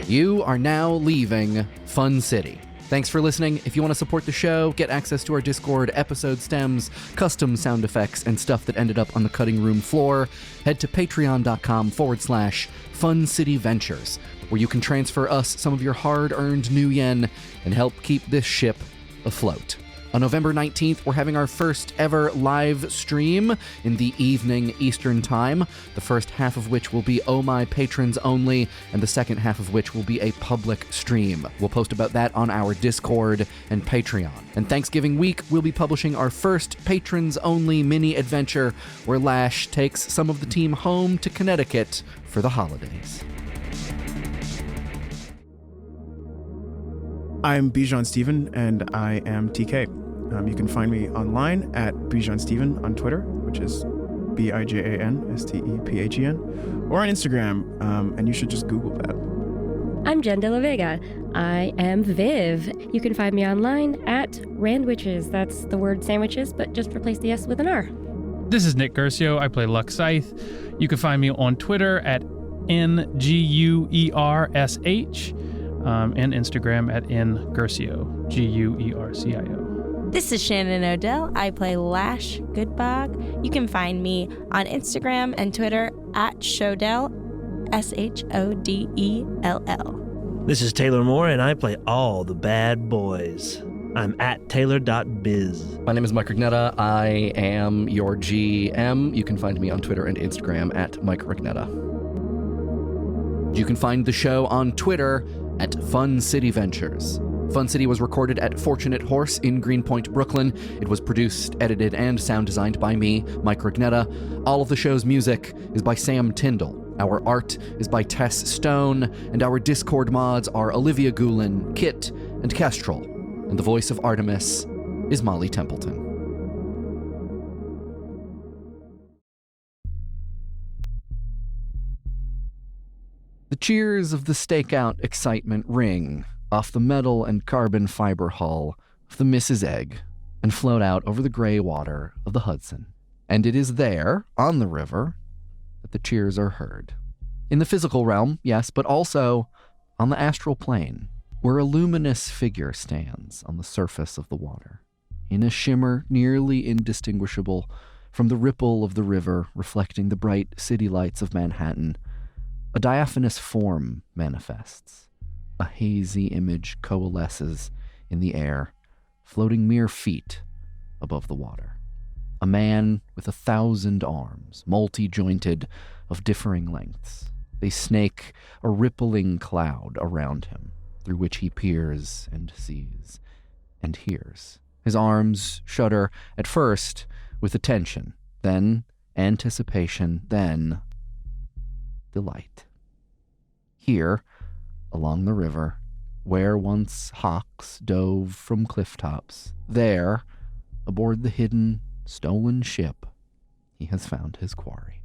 You are now leaving Fun City. Thanks for listening. If you want to support the show, get access to our Discord, episode stems, custom sound effects, and stuff that ended up on the cutting room floor, head to patreon.com/Fun City Ventures, where you can transfer us some of your hard-earned new yen and help keep this ship afloat. On November 19th, we're having our first ever live stream in the evening Eastern Time, the first half of which will be Oh My Patrons only, and the second half of which will be a public stream. We'll post about that on our Discord and Patreon. And Thanksgiving week, we'll be publishing our first patrons only mini adventure, where Lash takes some of the team home to Connecticut for the holidays. I'm Bijan Steven, and I am TK. You can find me online at Bijan Steven on Twitter, which is BIJANSTEPHEN, or on Instagram, and you should just Google that. I'm Jen De La Vega. I am Viv. You can find me online at Randwiches. That's the word sandwiches, but just replace the S with an R. This is Nick Guercio. I play Luxe Scythe. You can find me on Twitter at NGUERSH and Instagram at NGuercio, GUERCIO. This is Shannon Odell. I play Lash Goodbog. You can find me on Instagram and Twitter at Shodell, SHODELL. This is Taylor Moore, and I play all the bad boys. I'm at taylor.biz. My name is Mike Rugnetta. I am your GM. You can find me on Twitter and Instagram at Mike Rugnetta. You can find the show on Twitter at Fun City Ventures. Fun City was recorded at Fortunate Horse in Greenpoint, Brooklyn. It was produced, edited, and sound designed by me, Mike Rugnetta. All of the show's music is by Sam Tyndall. Our art is by Tess Stone, and our Discord mods are Olivia Goulin, Kit, and Kestrel. And the voice of Artemis is Molly Templeton. The cheers of the stakeout excitement ring off the metal and carbon fiber hull of the Mrs. Egg and float out over the gray water of the Hudson. And it is there, on the river, that the cheers are heard. In the physical realm, yes, but also on the astral plane, where a luminous figure stands on the surface of the water, in a shimmer nearly indistinguishable from the ripple of the river reflecting the bright city lights of Manhattan. A diaphanous form manifests. A hazy image coalesces in the air, floating mere feet above the water. A man with 1,000 arms, multi-jointed, of differing lengths. They snake a rippling cloud around him, through which he peers and sees and hears. His arms shudder at first with attention, then anticipation, then delight. Here, along the river, where once hawks dove from cliff tops, there, aboard the hidden, stolen ship, he has found his quarry.